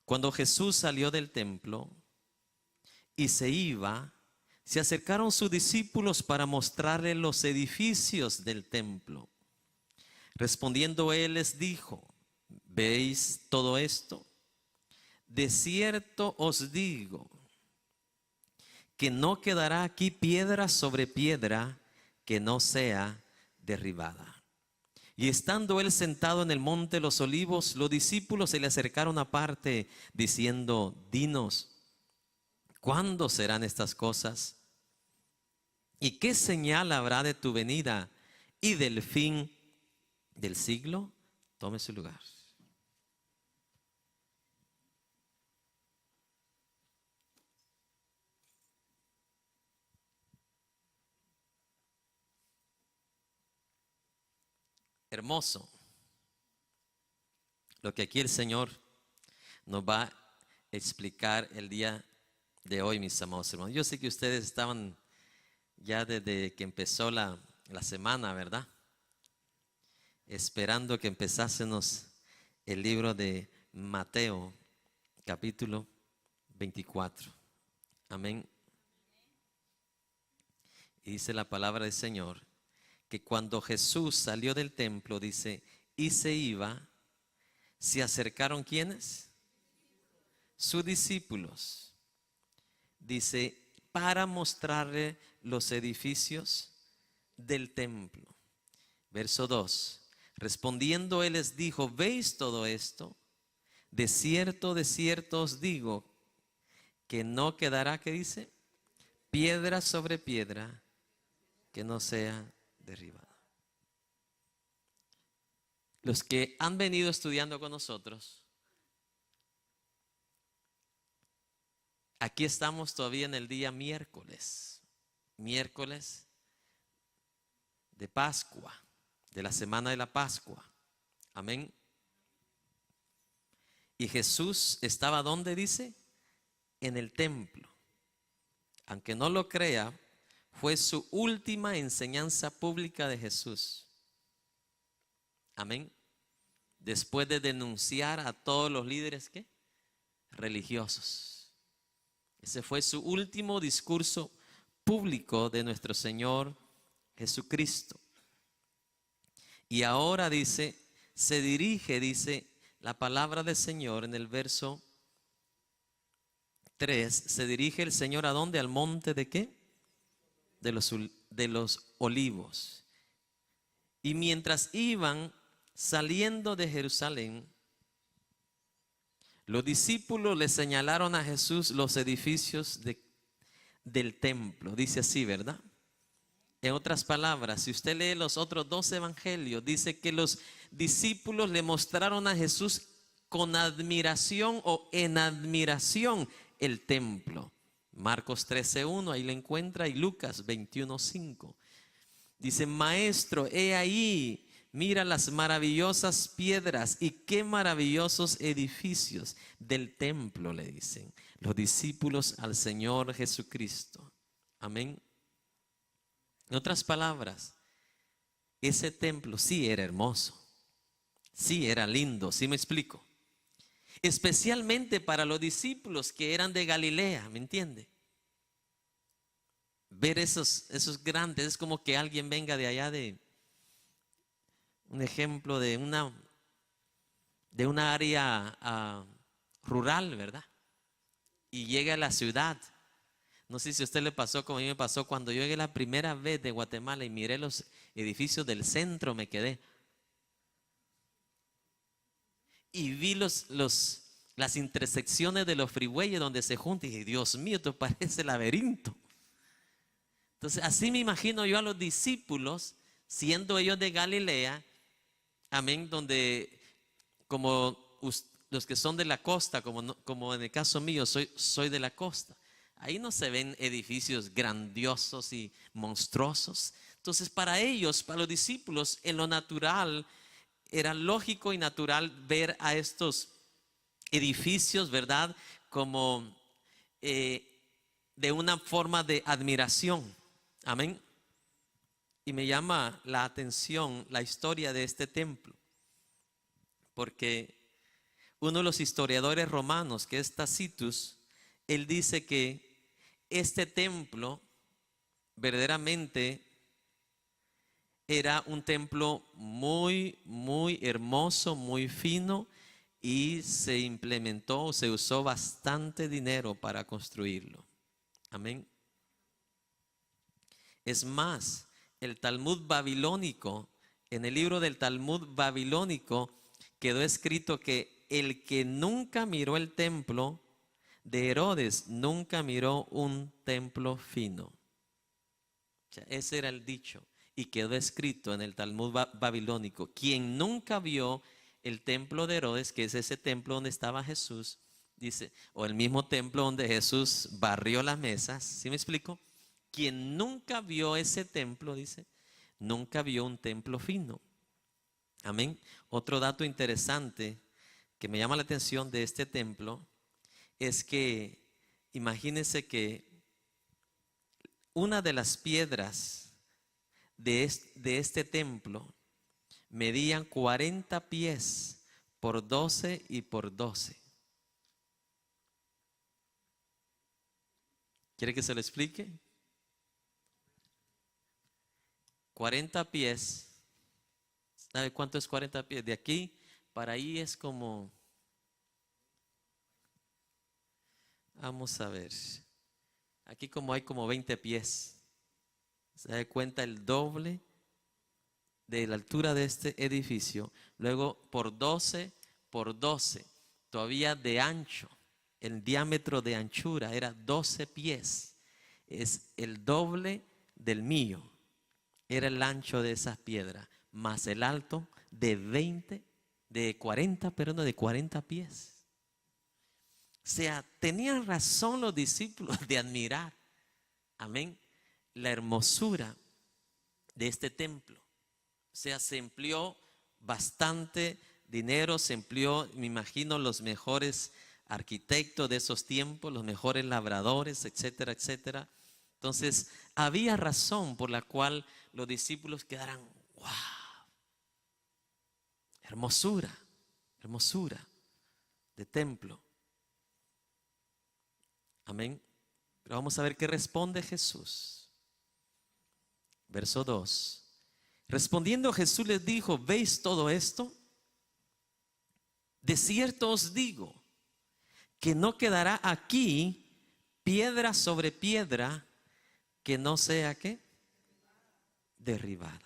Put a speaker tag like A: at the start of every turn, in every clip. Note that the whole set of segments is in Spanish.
A: Cuando Jesús salió del templo y se iba, se acercaron sus discípulos para mostrarle los edificios del templo. Respondiendo él les dijo: ¿veis todo esto? De cierto os digo que no quedará aquí piedra sobre piedra que no sea derribada. Y estando él sentado en el monte de los olivos, los discípulos se le acercaron aparte, diciendo: dinos, ¿cuándo serán estas cosas? ¿Y qué señal habrá de tu venida y del fin del siglo? Tome su lugar. Hermoso lo que aquí el Señor nos va a explicar el día de hoy, mis amados hermanos. Yo sé que ustedes estaban ya desde que empezó la semana, ¿verdad? Esperando que empezásemos el libro de Mateo, capítulo 24. Amén. Y dice la palabra del Señor que cuando Jesús salió del templo, dice, y se iba, se acercaron ¿quiénes? Sus discípulos. Dice, para mostrarle los edificios del templo. Verso 2. Respondiendo él les dijo: ¿veis todo esto? De cierto os digo que no quedará, ¿qué dice? Piedra sobre piedra que no sea derribada. Los que han venido estudiando con nosotros, aquí estamos todavía en el día miércoles de Pascua, de la semana de la Pascua. Amén. Y Jesús estaba, ¿dónde dice? En el templo. Aunque no lo crea, fue su última enseñanza pública de Jesús. Amén. Después de denunciar a todos los líderes, ¿qué? Religiosos. Ese fue su último discurso público de nuestro Señor Jesucristo. Y ahora dice, se dirige, dice la palabra del Señor en el verso 3, se dirige el Señor ¿a dónde? Al monte de ¿qué? De los olivos. Y mientras iban saliendo de Jerusalén, los discípulos le señalaron a Jesús los edificios del templo. Dice así, ¿verdad? En otras palabras, si usted lee los otros dos evangelios, dice que los discípulos le mostraron a Jesús con admiración o en admiración el templo. Marcos 13:1, ahí lo encuentra, y Lucas 21:5. Dice: maestro, he ahí, mira las maravillosas piedras y qué maravillosos edificios del templo, le dicen los discípulos al Señor Jesucristo. Amén. En otras palabras, ese templo sí era hermoso, sí era lindo, ¿sí me explico? Especialmente para los discípulos que eran de Galilea, ¿me entiende? Ver esos grandes, es como que alguien venga de allá de un ejemplo de una área rural, ¿verdad? Y llega a la ciudad. No sé si a usted le pasó como a mí me pasó cuando yo llegué la primera vez de Guatemala y miré los edificios del centro, me quedé. Y vi las intersecciones de los freeways donde se juntan y dije: Dios mío, esto parece laberinto. Entonces así me imagino yo a los discípulos, siendo ellos de Galilea, amén, donde como los que son de la costa, como en el caso mío, soy de la costa. Ahí no se ven edificios grandiosos y monstruosos. Entonces para ellos, para los discípulos, en lo natural, era lógico y natural ver a estos edificios, ¿verdad? Como de una forma de admiración. Amén. Y me llama la atención la historia de este templo, porque uno de los historiadores romanos, que es Tacitus, él dice que este templo verdaderamente era un templo muy, muy hermoso, muy fino, y se implementó, se usó bastante dinero para construirlo. Amén. Es más, el Talmud babilónico, en el libro del Talmud babilónico quedó escrito que el que nunca miró el templo de Herodes, nunca miró un templo fino. O sea, ese era el dicho. Y quedó escrito en el Talmud babilónico: quien nunca vio el templo de Herodes, que es ese templo donde estaba Jesús, dice, o el mismo templo donde Jesús barrió las mesas, ¿sí me explico? Quien nunca vio ese templo, dice, nunca vio un templo fino. Amén. Otro dato interesante que me llama la atención de este templo es que, imagínense que una de las piedras de este templo medían 40 pies por 12 y por 12. ¿Quiere que se lo explique? 40 pies. ¿Sabe cuánto es 40 pies? De aquí para ahí es como, vamos a ver, aquí como hay como 20 pies. Se da cuenta el doble de la altura de este edificio. Luego por 12 por 12, todavía de ancho, el diámetro de anchura era 12 pies. Es el doble del mío. Era el ancho de esas piedras, más el alto de 40 pies. O sea, tenían razón los discípulos de admirar, amén, la hermosura de este templo. O sea, se empleó bastante dinero, se empleó, me imagino, los mejores arquitectos de esos tiempos, los mejores labradores, etcétera, etcétera. Entonces, había razón por la cual los discípulos quedaran, wow, hermosura, hermosura de templo. Amén. Pero vamos a ver qué responde Jesús. Verso 2. Respondiendo Jesús les dijo: ¿veis todo esto? De cierto os digo que no quedará aquí piedra sobre piedra que no sea ¿qué? Derribada.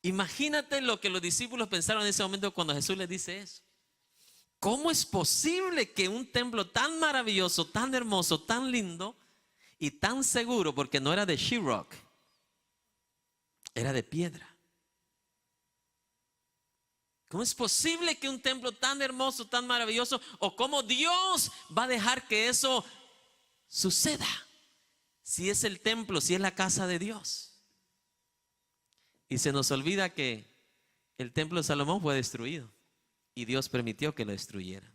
A: Imagínate lo que los discípulos pensaron en ese momento cuando Jesús les dice eso. ¿Cómo es posible que un templo tan maravilloso, tan hermoso, tan lindo y tan seguro, porque no era de sheetrock, era de piedra? ¿Cómo es posible que un templo tan hermoso, tan maravilloso, o cómo Dios va a dejar que eso suceda? Si es el templo, si es la casa de Dios. Y se nos olvida que el templo de Salomón fue destruido y Dios permitió que lo destruyeran.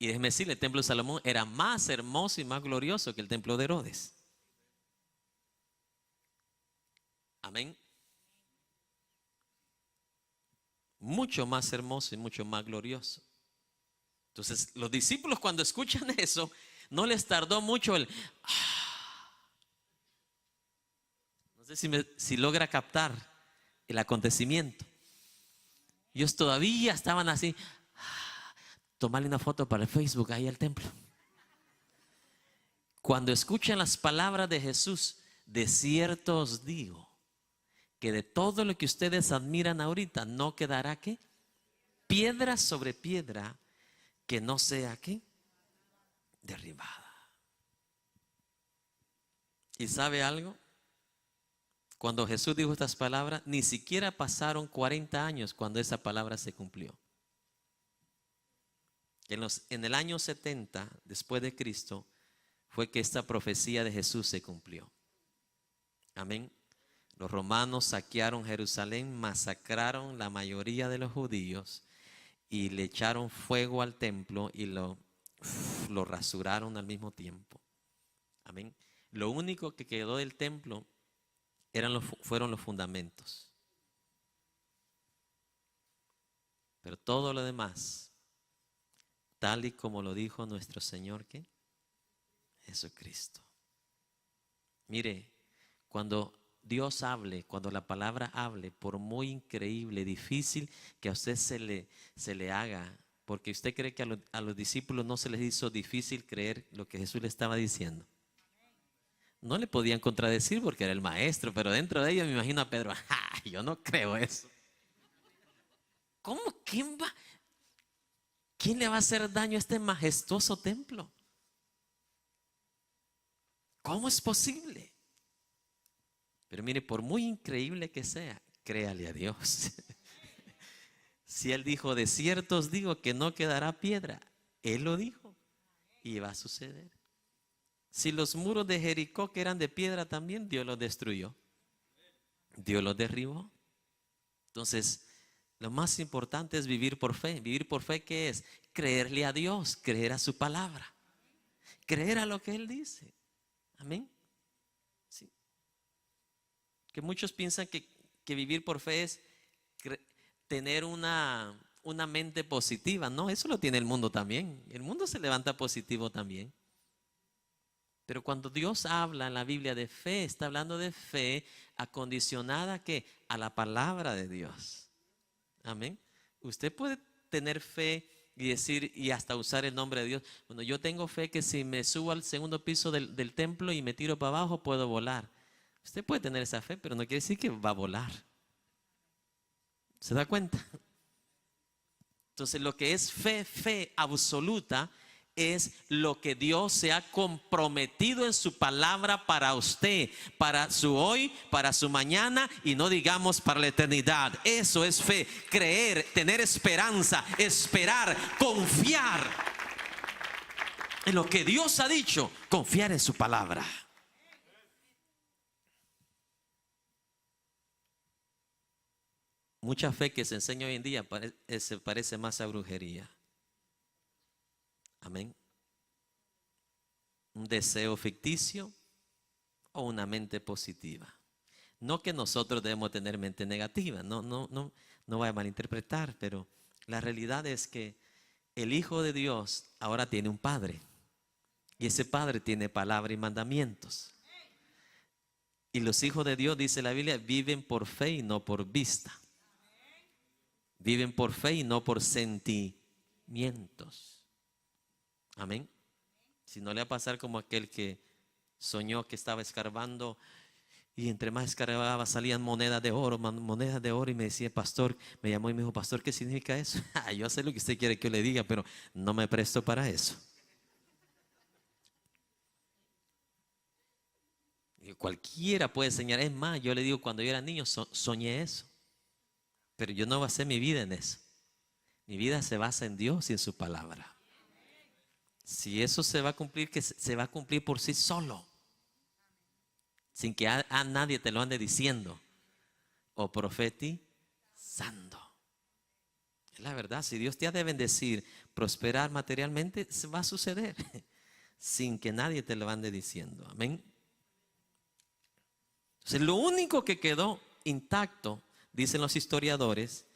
A: Y déjeme decirle, el templo de Salomón era más hermoso y más glorioso que el templo de Herodes. Amén. Mucho más hermoso y mucho más glorioso. Entonces, los discípulos, cuando escuchan eso, no les tardó mucho el no sé si logra captar el acontecimiento. Ellos todavía estaban así, tomarle una foto para el Facebook ahí al templo. Cuando escuchan las palabras de Jesús: de cierto os digo que de todo lo que ustedes admiran ahorita no quedará ¿qué? Piedra sobre piedra que no sea ¿qué? Derribada. ¿Y sabe algo? Cuando Jesús dijo estas palabras, ni siquiera pasaron 40 años cuando esa palabra se cumplió. En el año 70 después de Cristo fue que esta profecía de Jesús se cumplió. Amén. Los romanos saquearon Jerusalén, masacraron la mayoría de los judíos y le echaron fuego al templo y lo rasuraron al mismo tiempo. Amén. Lo único que quedó del templo fueron los fundamentos. Pero todo lo demás, tal y como lo dijo nuestro Señor, ¿qué? Jesucristo. Mire, cuando Dios hable, cuando la palabra hable, por muy increíble, difícil que a usted se le haga, porque usted cree que a los discípulos no se les hizo difícil creer lo que Jesús le estaba diciendo. No le podían contradecir porque era el maestro, pero dentro de ellos me imagino a Pedro, ¡ah! Yo no creo eso. ¿Cómo? ¿Quién le va a hacer daño a este majestuoso templo? ¿Cómo es posible? Pero mire, por muy increíble que sea, créale a Dios. Si Él dijo, de cierto os digo que no quedará piedra, Él lo dijo y va a suceder. Si los muros de Jericó, que eran de piedra también, Dios los destruyó. Dios los derribó. Entonces, lo más importante es vivir por fe. ¿Vivir por fe qué es? Creerle a Dios, creer a su palabra, creer a lo que Él dice. Amén. Sí. Que muchos piensan que vivir por fe es tener una mente positiva. No, eso lo tiene el mundo también. El mundo se levanta positivo también. Pero cuando Dios habla en la Biblia de fe, está hablando de fe acondicionada ¿qué? A la palabra de Dios. Amén. Usted puede tener fe y decir y hasta usar el nombre de Dios. Bueno, yo tengo fe que si me subo al segundo piso del templo y me tiro para abajo, puedo volar. Usted puede tener esa fe, pero no quiere decir que va a volar. ¿Se da cuenta? Entonces, lo que es fe, fe absoluta, es lo que Dios se ha comprometido en su palabra para usted, para su hoy, para su mañana y no digamos para la eternidad. Eso es fe, creer, tener esperanza, esperar, confiar en lo que Dios ha dicho, confiar en su palabra. Mucha fe que se enseña hoy en día se parece más a brujería. Amén. Un deseo ficticio o una mente positiva. No que nosotros debemos tener mente negativa, no vaya a malinterpretar, pero la realidad es que el Hijo de Dios ahora tiene un Padre y ese Padre tiene palabra y mandamientos. Y los hijos de Dios, dice la Biblia, viven por fe y no por vista. Viven por fe y no por sentimientos. Amén. Si no le va a pasar como aquel que soñó que estaba escarbando y entre más escarbaba salían monedas de oro y me decía, pastor, me llamó y me dijo, pastor, ¿qué significa eso? Yo sé lo que usted quiere que yo le diga, pero no me presto para eso. Y cualquiera puede soñar. Es más, yo le digo, cuando yo era niño soñé eso, pero yo no basé mi vida en eso. Mi vida se basa en Dios y en su palabra. Si eso se va a cumplir, que se va a cumplir por sí solo, sin que a nadie te lo ande diciendo o profetizando. Es la verdad, si Dios te ha de bendecir, prosperar materialmente, se va a suceder sin que nadie te lo ande diciendo. Amén. Entonces, lo único que quedó intacto, dicen los historiadores,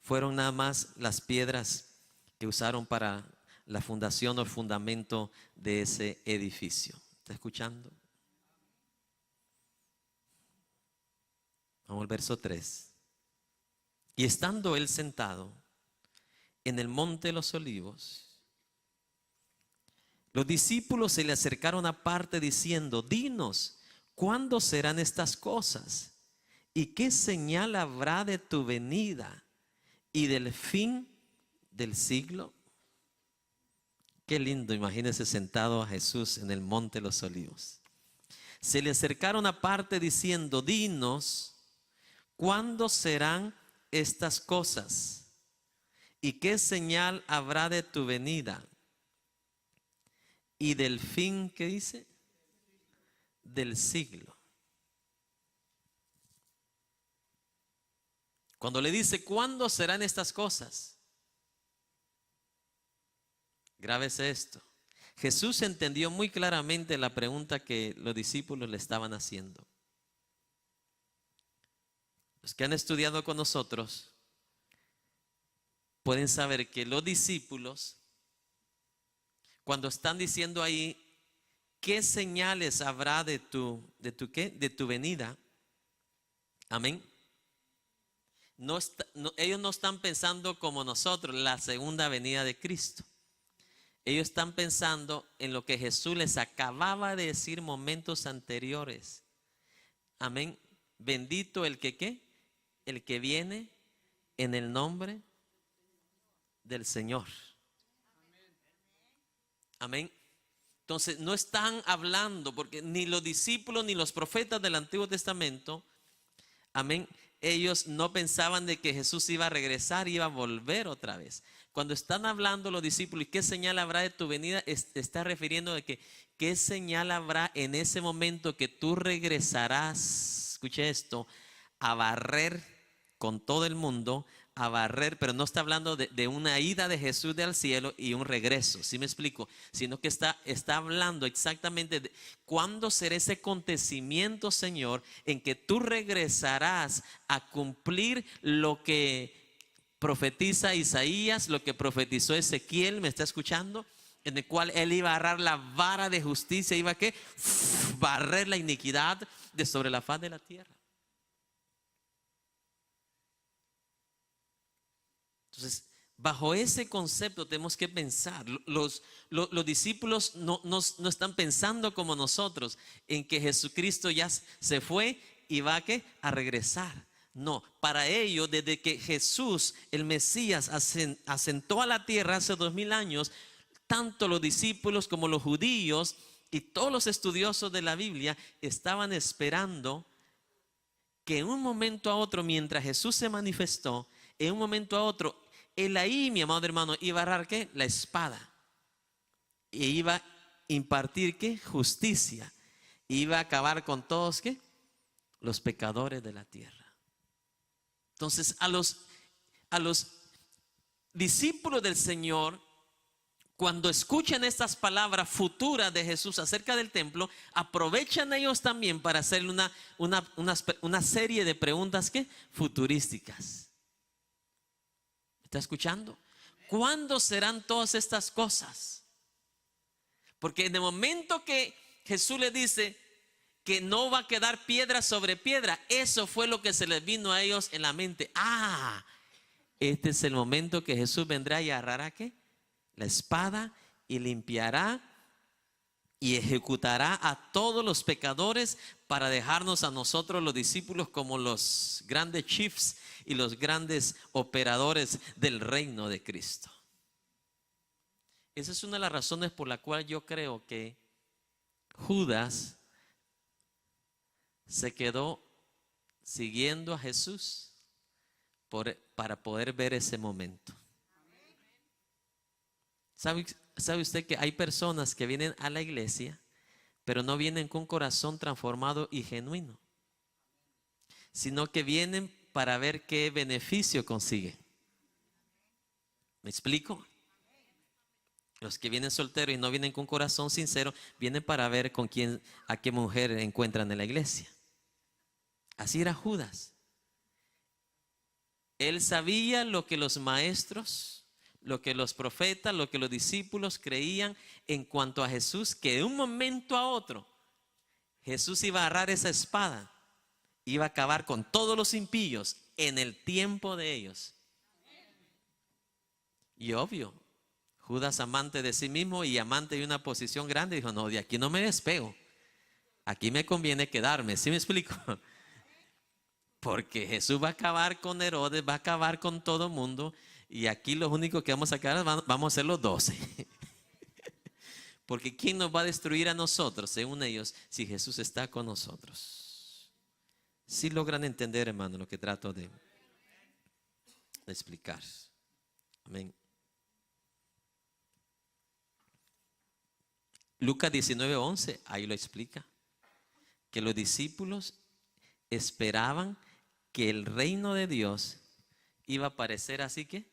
A: fueron nada más las piedras que usaron para la fundación o el fundamento de ese edificio. ¿Está escuchando? Vamos al verso 3. Y estando él sentado en el monte de los olivos, los discípulos se le acercaron aparte diciendo, dinos, ¿cuándo serán estas cosas? ¿Y qué señal habrá de tu venida y del fin del siglo? Qué lindo, imagínense sentado a Jesús en el monte de los olivos. Se le acercaron aparte diciendo, dinos, ¿cuándo serán estas cosas? ¿Y qué señal habrá de tu venida? Y del fin, ¿qué dice? Del siglo. Cuando le dice, ¿cuándo serán estas cosas? Grábese esto. Jesús entendió muy claramente la pregunta que los discípulos le estaban haciendo. Los que han estudiado con nosotros, pueden saber que los discípulos, cuando están diciendo ahí, ¿qué señales habrá de qué? De tu venida. Amén. Ellos no están pensando como nosotros, la segunda venida de Cristo. Ellos están pensando en lo que Jesús les acababa de decir momentos anteriores. Amén. Bendito el que ¿qué? El que viene en el nombre del Señor. Amén. Entonces no están hablando, porque ni los discípulos ni los profetas del Antiguo Testamento, amén, ellos no pensaban de que Jesús iba a regresar, iba a volver otra vez. Cuando están hablando los discípulos, ¿y qué señal habrá de tu venida? Está refiriendo de que qué señal habrá en ese momento que tú regresarás, escuche esto, a barrer con todo el mundo, a barrer, pero no está hablando de una ida de Jesús del cielo y un regreso, ¿sí me explico? Sino que está hablando exactamente de cuándo será ese acontecimiento, Señor, en que tú regresarás a cumplir lo que profetiza Isaías, lo que profetizó Ezequiel, ¿me está escuchando? En el cual él iba a agarrar la vara de justicia, iba a ¿qué? Barrer la iniquidad de sobre la faz de la tierra. Entonces, bajo ese concepto tenemos que pensar. Los discípulos no están pensando como nosotros en que Jesucristo ya se fue y va a regresar. No, para ellos, desde que Jesús, el Mesías, asentó a la tierra hace 2000 años, tanto los discípulos como los judíos y todos los estudiosos de la Biblia estaban esperando que en un momento a otro, mientras Jesús se manifestó, en un momento a otro, él ahí, mi amado hermano, iba a agarrar ¿qué? La espada. E iba a impartir ¿qué? Justicia. Iba a acabar con todos ¿qué? Los pecadores de la tierra. Entonces, a los discípulos del Señor, cuando escuchan estas palabras futuras de Jesús acerca del templo, aprovechan ellos también para hacer una serie de preguntas ¿qué? Futurísticas. ¿Está escuchando? ¿Cuándo serán todas estas cosas? Porque en el momento que Jesús les dice que no va a quedar piedra sobre piedra, eso fue lo que se les vino a ellos en la mente. Este es el momento que Jesús vendrá y agarrará ¿qué? La espada y limpiará y ejecutará a todos los pecadores para dejarnos a nosotros los discípulos como los grandes chiefs y los grandes operadores del reino de Cristo. Esa es una de las razones por la cual yo creo que Judas se quedó siguiendo a Jesús para poder ver ese momento. ¿Sabe usted que hay personas que vienen a la iglesia, pero no vienen con corazón transformado y genuino, sino que vienen para ver qué beneficio consiguen? ¿Me explico? Los que vienen solteros y no vienen con corazón sincero, vienen para ver a qué mujer encuentran en la iglesia. Así era Judas. Él sabía lo que los maestros, lo que los profetas, lo que los discípulos creían en cuanto a Jesús, que de un momento a otro Jesús iba a agarrar esa espada, iba a acabar con todos los impíos en el tiempo de ellos. Y obvio, Judas, amante de sí mismo y amante de una posición grande, dijo: no, de aquí no me despego, aquí me conviene quedarme. ¿Sí me explico? Porque Jesús va a acabar con Herodes, va a acabar con todo el mundo, y aquí los únicos que vamos a quedar vamos a ser los 12. Porque ¿quién nos va a destruir a nosotros, según ellos, si Jesús está con nosotros? ¿Sí logran entender, hermano, lo que trato de explicar? Amén. Lucas 19:11, ahí lo explica, que los discípulos esperaban que el reino de Dios iba a aparecer así que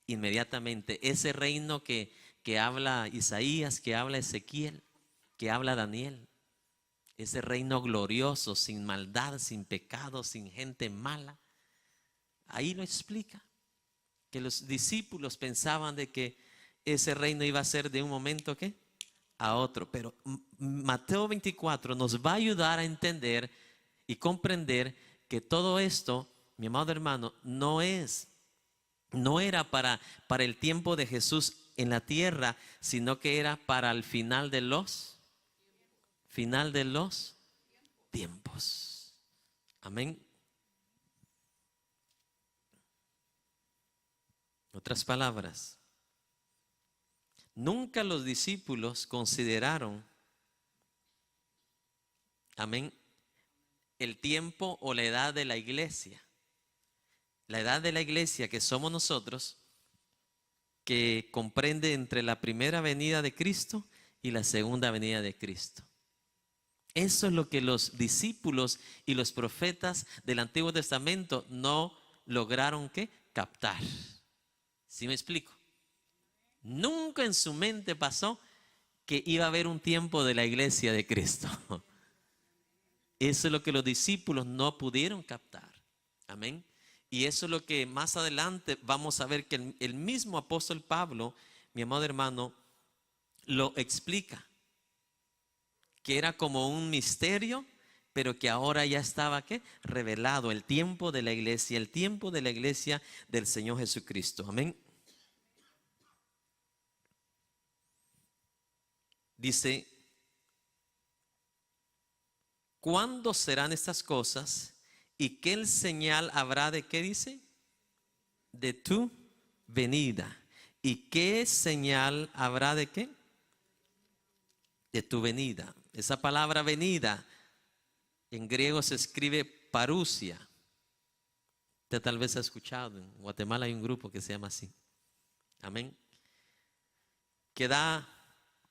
A: inmediatamente. Ese reino que habla Isaías, que habla Ezequiel, que habla Daniel. Ese reino glorioso, sin maldad, sin pecado, sin gente mala. Ahí lo explica. que los discípulos pensaban de que ese reino iba a ser de un momento ¿qué? A otro. Pero Mateo 24 nos va a ayudar a entender y comprender que todo esto, mi amado hermano, no era para el tiempo de Jesús en la tierra, sino que era para el final de los tiempos. Amén. Otras palabras, nunca los discípulos consideraron, amén, el tiempo o la edad de la iglesia. La edad de la iglesia que somos nosotros, que comprende entre la primera venida de Cristo y la segunda venida de Cristo. Eso es lo que los discípulos y los profetas del Antiguo Testamento no lograron ¿qué? Captar. ¿Sí me explico? Nunca en su mente pasó que iba a haber un tiempo de la iglesia de Cristo. Eso es lo que los discípulos no pudieron captar. Amén. Y eso es lo que más adelante vamos a ver que el mismo apóstol Pablo, mi amado hermano, lo explica. Que era como un misterio, pero que ahora ya estaba ¿qué? Revelado el tiempo de la iglesia, el tiempo de la iglesia del Señor Jesucristo. Amén. Dice, ¿cuándo serán estas cosas? ¿Y qué señal habrá de qué dice? De tu venida. ¿Y qué señal habrá de qué? De tu venida. Esa palabra venida en griego se escribe parusia. Usted tal vez ha escuchado, en Guatemala hay un grupo que se llama así. Amén. Que da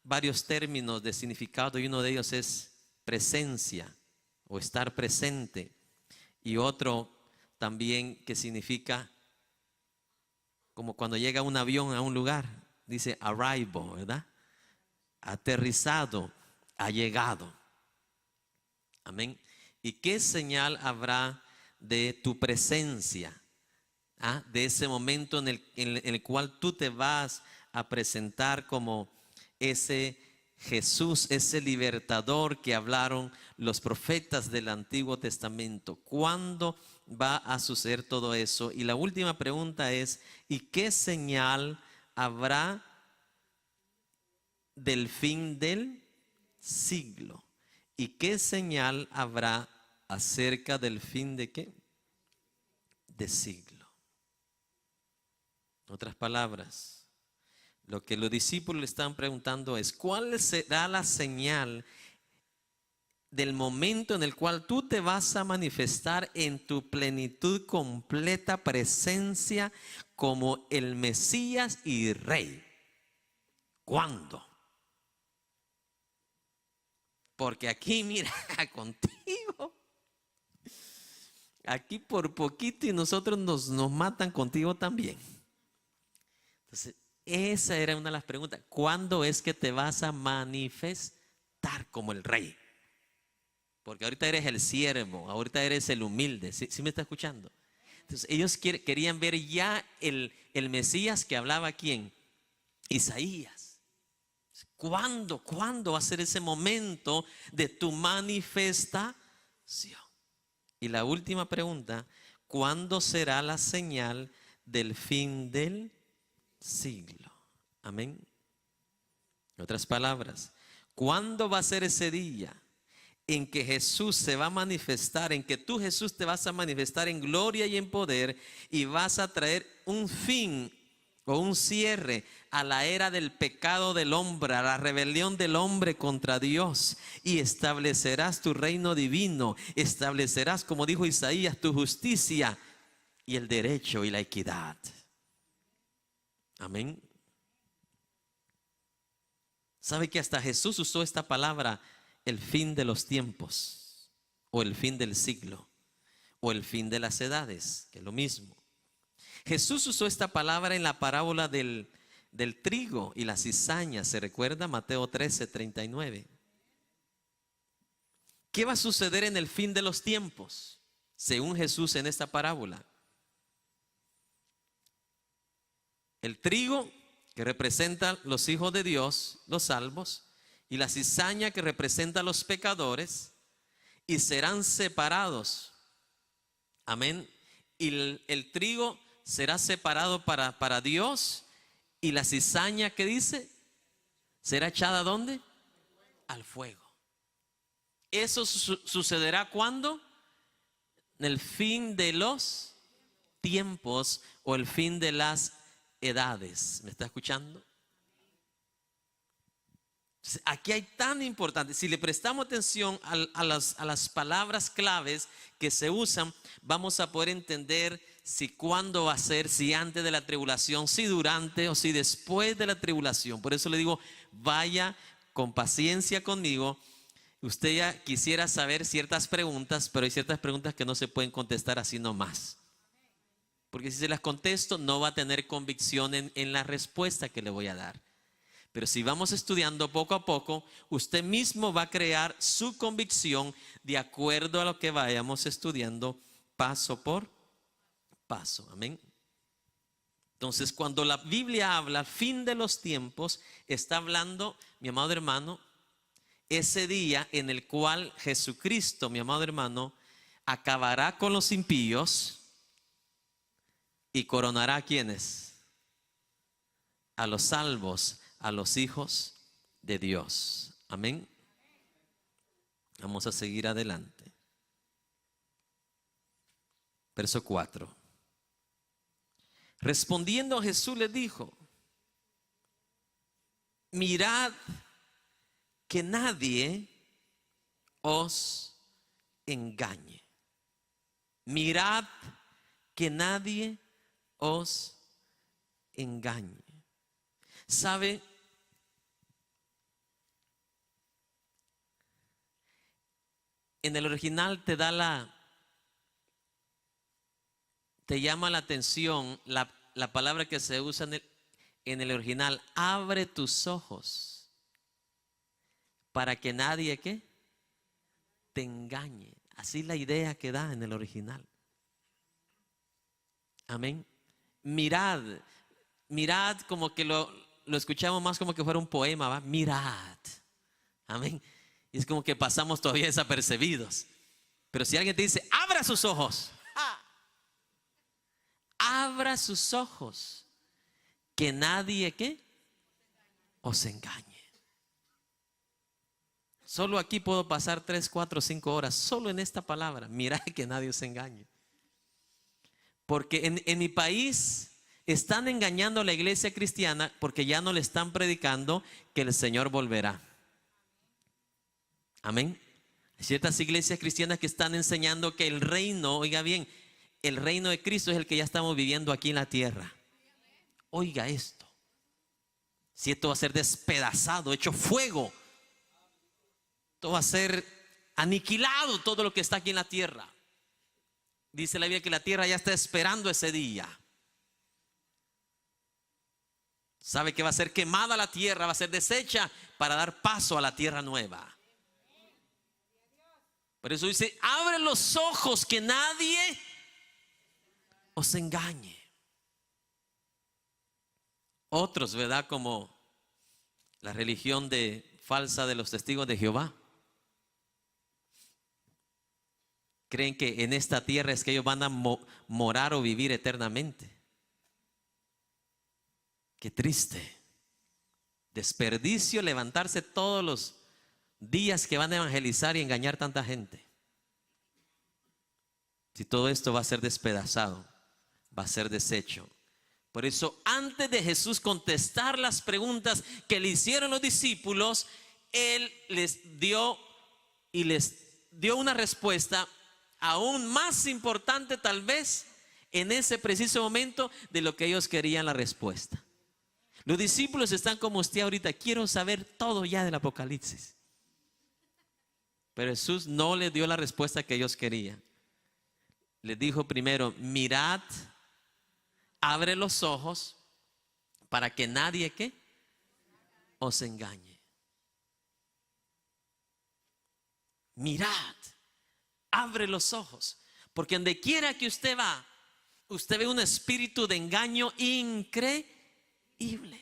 A: varios términos de significado y uno de ellos es presencia o estar presente. Y otro también que significa como cuando llega un avión a un lugar, dice arrival, ¿verdad? Aterrizado, ha llegado. Amén. ¿Y qué señal habrá de tu presencia? De ese momento en el cual tú te vas a presentar como ese Jesús, ese libertador que hablaron los profetas del Antiguo Testamento. ¿Cuándo va a suceder todo eso? Y la última pregunta es, ¿y qué señal habrá del fin del siglo? ¿Y qué señal habrá acerca del fin de qué? De siglo. En otras palabras, lo que los discípulos le están preguntando es, ¿cuál será la señal del momento en el cual tú te vas a manifestar en tu plenitud, completa presencia como el Mesías y Rey? ¿Cuándo? Porque aquí, mira, contigo, aquí por poquito y nosotros nos matan contigo también. Entonces, esa era una de las preguntas. ¿Cuándo es que te vas a manifestar como el Rey? Porque ahorita eres el siervo, ahorita eres el humilde. ¿Sí me está escuchando? Entonces, ellos querían ver ya el Mesías que hablaba ¿quién? Isaías. ¿Cuándo va a ser ese momento de tu manifestación? Y la última pregunta, ¿cuándo será la señal del fin del siglo? Amén. En otras palabras, ¿cuándo va a ser ese día en que Jesús se va a manifestar, en que tú Jesús te vas a manifestar en gloria y en poder y vas a traer un fin o un cierre a la era del pecado del hombre, a la rebelión del hombre contra Dios, y establecerás tu reino divino, establecerás, como dijo Isaías, tu justicia y el derecho y la equidad? Amén. ¿Sabe que hasta Jesús usó esta palabra, el fin de los tiempos, o el fin del siglo, o el fin de las edades, que es lo mismo? Jesús usó esta palabra en la parábola del trigo y la cizaña. ¿Se recuerda? Mateo 13:39. ¿Qué va a suceder en el fin de los tiempos? Según Jesús en esta parábola. El trigo, que representa los hijos de Dios, los salvos, y la cizaña, que representa a los pecadores, y serán separados. Amén. Y el trigo será separado para Dios, y la cizaña, ¿qué dice? ¿Será echada ¿a dónde? Al fuego. Eso sucederá ¿cuándo? En el fin de los tiempos o el fin de las edades. ¿Me está escuchando? Aquí hay tan importante, si le prestamos atención a las palabras claves que se usan, vamos a poder entender si cuándo va a ser, si antes de la tribulación, si durante o si después de la tribulación. Por eso le digo, vaya con paciencia conmigo. Usted ya quisiera saber ciertas preguntas, pero hay ciertas preguntas que no se pueden contestar así nomás. Porque si se las contesto, no va a tener convicción en la respuesta que le voy a dar. Pero si vamos estudiando poco a poco, usted mismo va a crear su convicción de acuerdo a lo que vayamos estudiando paso por paso. Amén. Entonces, cuando la Biblia habla fin de los tiempos, está hablando, mi amado hermano, ese día en el cual Jesucristo, mi amado hermano, acabará con los impíos y coronará ¿a quiénes? A los salvos, a los hijos de Dios. Amén. Vamos a seguir adelante. Verso 4. Respondiendo Jesús le dijo: mirad que nadie os engañe. Mirad que nadie os engañe. ¿Sabe? En el original te llama la atención la palabra que se usa en el original: abre tus ojos para que nadie ¿qué? Te engañe. Así la idea que da en el original. Amén. Mirad, mirad, como que lo escuchamos más como que fuera un poema, ¿va? Mirad. Amén. Y es como que pasamos todavía desapercibidos. Pero si alguien te dice, abra sus ojos. Abra sus ojos. Que nadie ¿qué? Os engañe. Solo aquí puedo pasar 3, 4, 5 horas solo en esta palabra. Mirad que nadie os engañe. Porque en mi país están engañando a la iglesia cristiana porque ya no le están predicando que el Señor volverá. Amén. Hay ciertas iglesias cristianas que están enseñando que el reino, oiga bien, el reino de Cristo es el que ya estamos viviendo aquí en la tierra. Oiga esto. Si esto va a ser despedazado, hecho fuego, esto va a ser aniquilado, todo lo que está aquí en la tierra. Dice la Biblia que la tierra ya está esperando ese día. Sabe que va a ser quemada la tierra, va a ser deshecha para dar paso a la tierra nueva. Por eso dice, abre los ojos que nadie os engañe. Otros, ¿verdad? Como la religión falsa de los testigos de Jehová. Creen que en esta tierra es que ellos van a morar o vivir eternamente. Qué triste. Desperdicio levantarse todos los días que van a evangelizar y engañar tanta gente. Si todo esto va a ser despedazado, va a ser deshecho. Por eso, antes de Jesús contestar las preguntas que le hicieron los discípulos, Él les dio una respuesta aún más importante tal vez en ese preciso momento de lo que ellos querían la respuesta. Los discípulos están como usted ahorita, quiero saber todo ya del Apocalipsis. Pero Jesús no les dio la respuesta que ellos querían. Les dijo primero, mirad, abre los ojos para que nadie ¿qué? Os engañe. Mirad, abre los ojos, porque donde quiera que usted va, usted ve un espíritu de engaño increíble. increíble.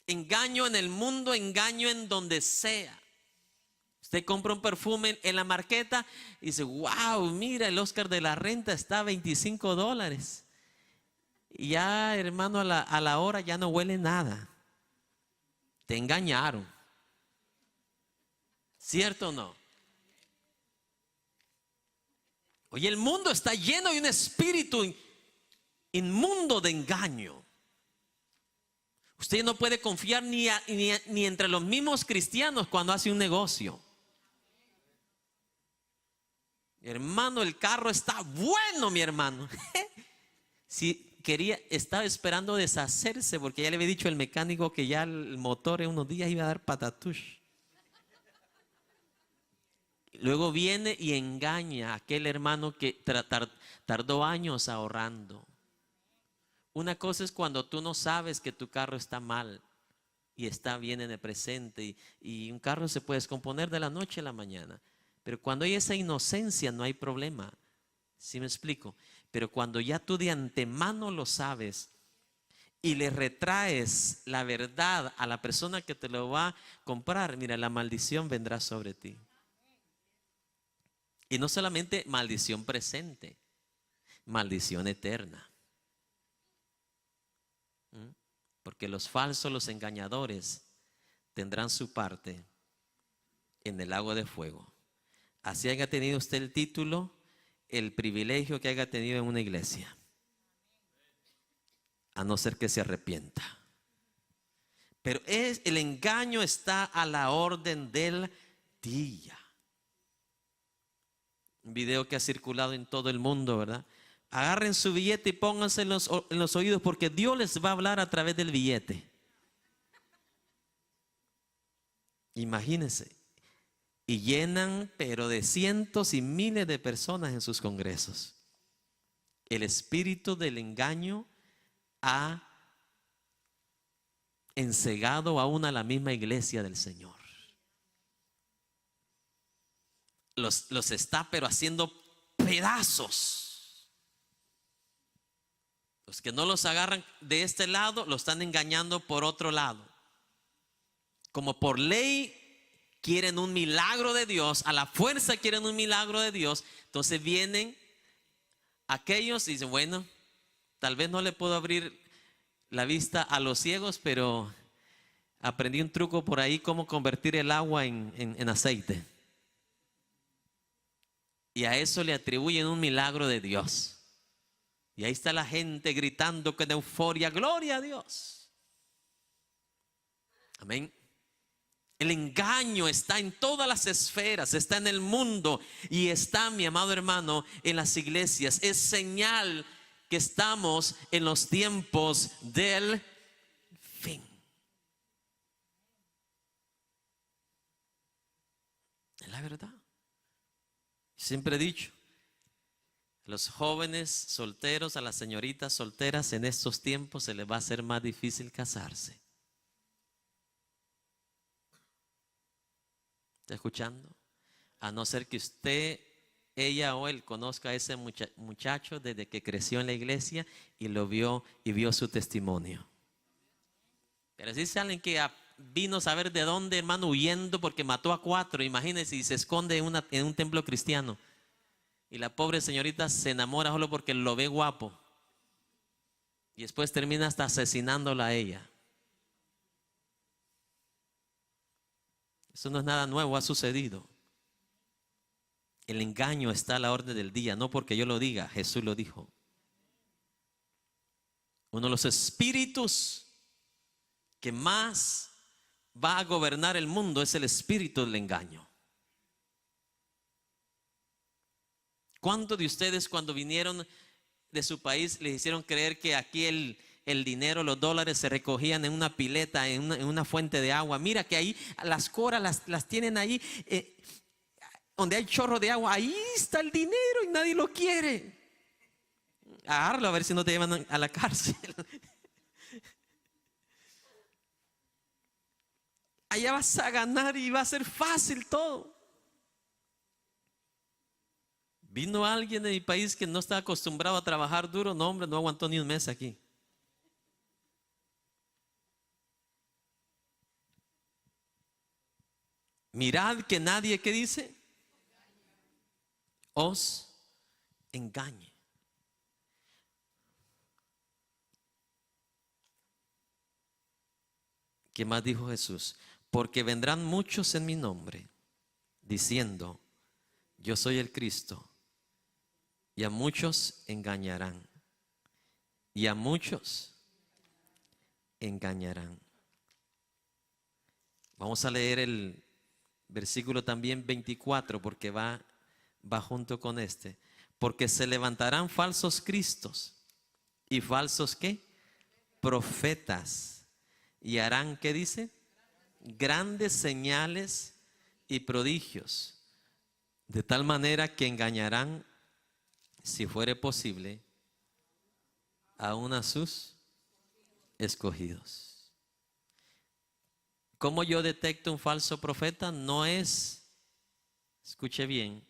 A: Engaño en el mundo, engaño en donde sea. Usted compra un perfume en la marqueta y dice, wow, mira, el Oscar de la Renta está a $25. Y ya, hermano, a la hora ya no huele nada. Te engañaron. ¿Cierto o no? Oye, el mundo está lleno de un espíritu inmundo de engaño. Usted no puede confiar ni entre los mismos cristianos cuando hace un negocio. Mi hermano, el carro está bueno, mi hermano. Si estaba esperando deshacerse porque ya le había dicho el mecánico que ya el motor en unos días iba a dar patatush. Luego viene y engaña a aquel hermano que tardó años ahorrando. Una cosa es cuando tú no sabes que tu carro está mal y está bien en el presente, y un carro se puede descomponer de la noche a la mañana. Pero cuando hay esa inocencia no hay problema. ¿Sí me explico? Pero cuando ya tú de antemano lo sabes y le retraes la verdad a la persona que te lo va a comprar, mira, la maldición vendrá sobre ti. Y no solamente maldición presente, maldición eterna. Porque los falsos, los engañadores, tendrán su parte en el lago de fuego. Así haya tenido usted el título, el privilegio que haya tenido en una iglesia, a no ser que se arrepienta. Pero el engaño está a la orden del día. Un video que ha circulado en todo el mundo, ¿verdad? Agarren su billete y pónganse en los oídos, porque Dios les va a hablar a través del billete. Imagínense. Y llenan, pero de cientos y miles de personas en sus congresos. El espíritu del engaño ha ensegado aún a la misma iglesia del Señor. Los está pero haciendo pedazos. Los que no los agarran de este lado, los están engañando por otro lado. Como por ley quieren un milagro de Dios, a la fuerza quieren un milagro de Dios, entonces vienen aquellos y dicen, bueno, tal vez no le puedo abrir la vista a los ciegos, pero aprendí un truco por ahí, cómo convertir el agua en aceite. Y a eso le atribuyen un milagro de Dios. Y ahí está la gente gritando con euforia, gloria a Dios. Amén. El engaño está en todas las esferas, está en el mundo y está, mi amado hermano, en las iglesias. Es señal que estamos en los tiempos del fin. Es la verdad. Siempre he dicho, a los jóvenes solteros, a las señoritas solteras, en estos tiempos se les va a hacer más difícil casarse. ¿Está escuchando? A no ser que usted, ella o él conozca a ese muchacho desde que creció en la iglesia y lo vio y vio su testimonio. Pero si salen que vino a saber de dónde, hermano, huyendo porque mató a 4, imagínense, y se esconde en un templo cristiano. Y la pobre señorita se enamora solo porque lo ve guapo. Y después termina hasta asesinándola a ella. Eso no es nada nuevo, ha sucedido. El engaño está a la orden del día, no porque yo lo diga, Jesús lo dijo. Uno de los espíritus que más va a gobernar el mundo es el espíritu del engaño. ¿Cuántos de ustedes cuando vinieron de su país les hicieron creer que aquí el dinero, los dólares se recogían en una pileta, en una fuente de agua? Mira que ahí las coras las tienen ahí, donde hay chorro de agua, ahí está el dinero y nadie lo quiere. Agárralo a ver si no te llevan a la cárcel. Allá vas a ganar y va a ser fácil todo. Vino alguien de mi país que no está acostumbrado a trabajar duro. No, hombre, no aguantó ni un mes aquí. Mirad que nadie, ¿qué dice? Os engañe. ¿Qué más dijo Jesús? Porque vendrán muchos en mi nombre, diciendo, yo soy el Cristo, y a muchos engañarán, y a muchos engañarán. Vamos a leer el versículo también 24, porque va junto con este. Porque se levantarán falsos cristos y falsos ¿qué? Profetas, y harán, ¿qué dice? Grandes señales y prodigios, de tal manera que engañarán, si fuere posible, aún a sus escogidos. ¿Cómo yo detecto un falso profeta? No es, escuche bien,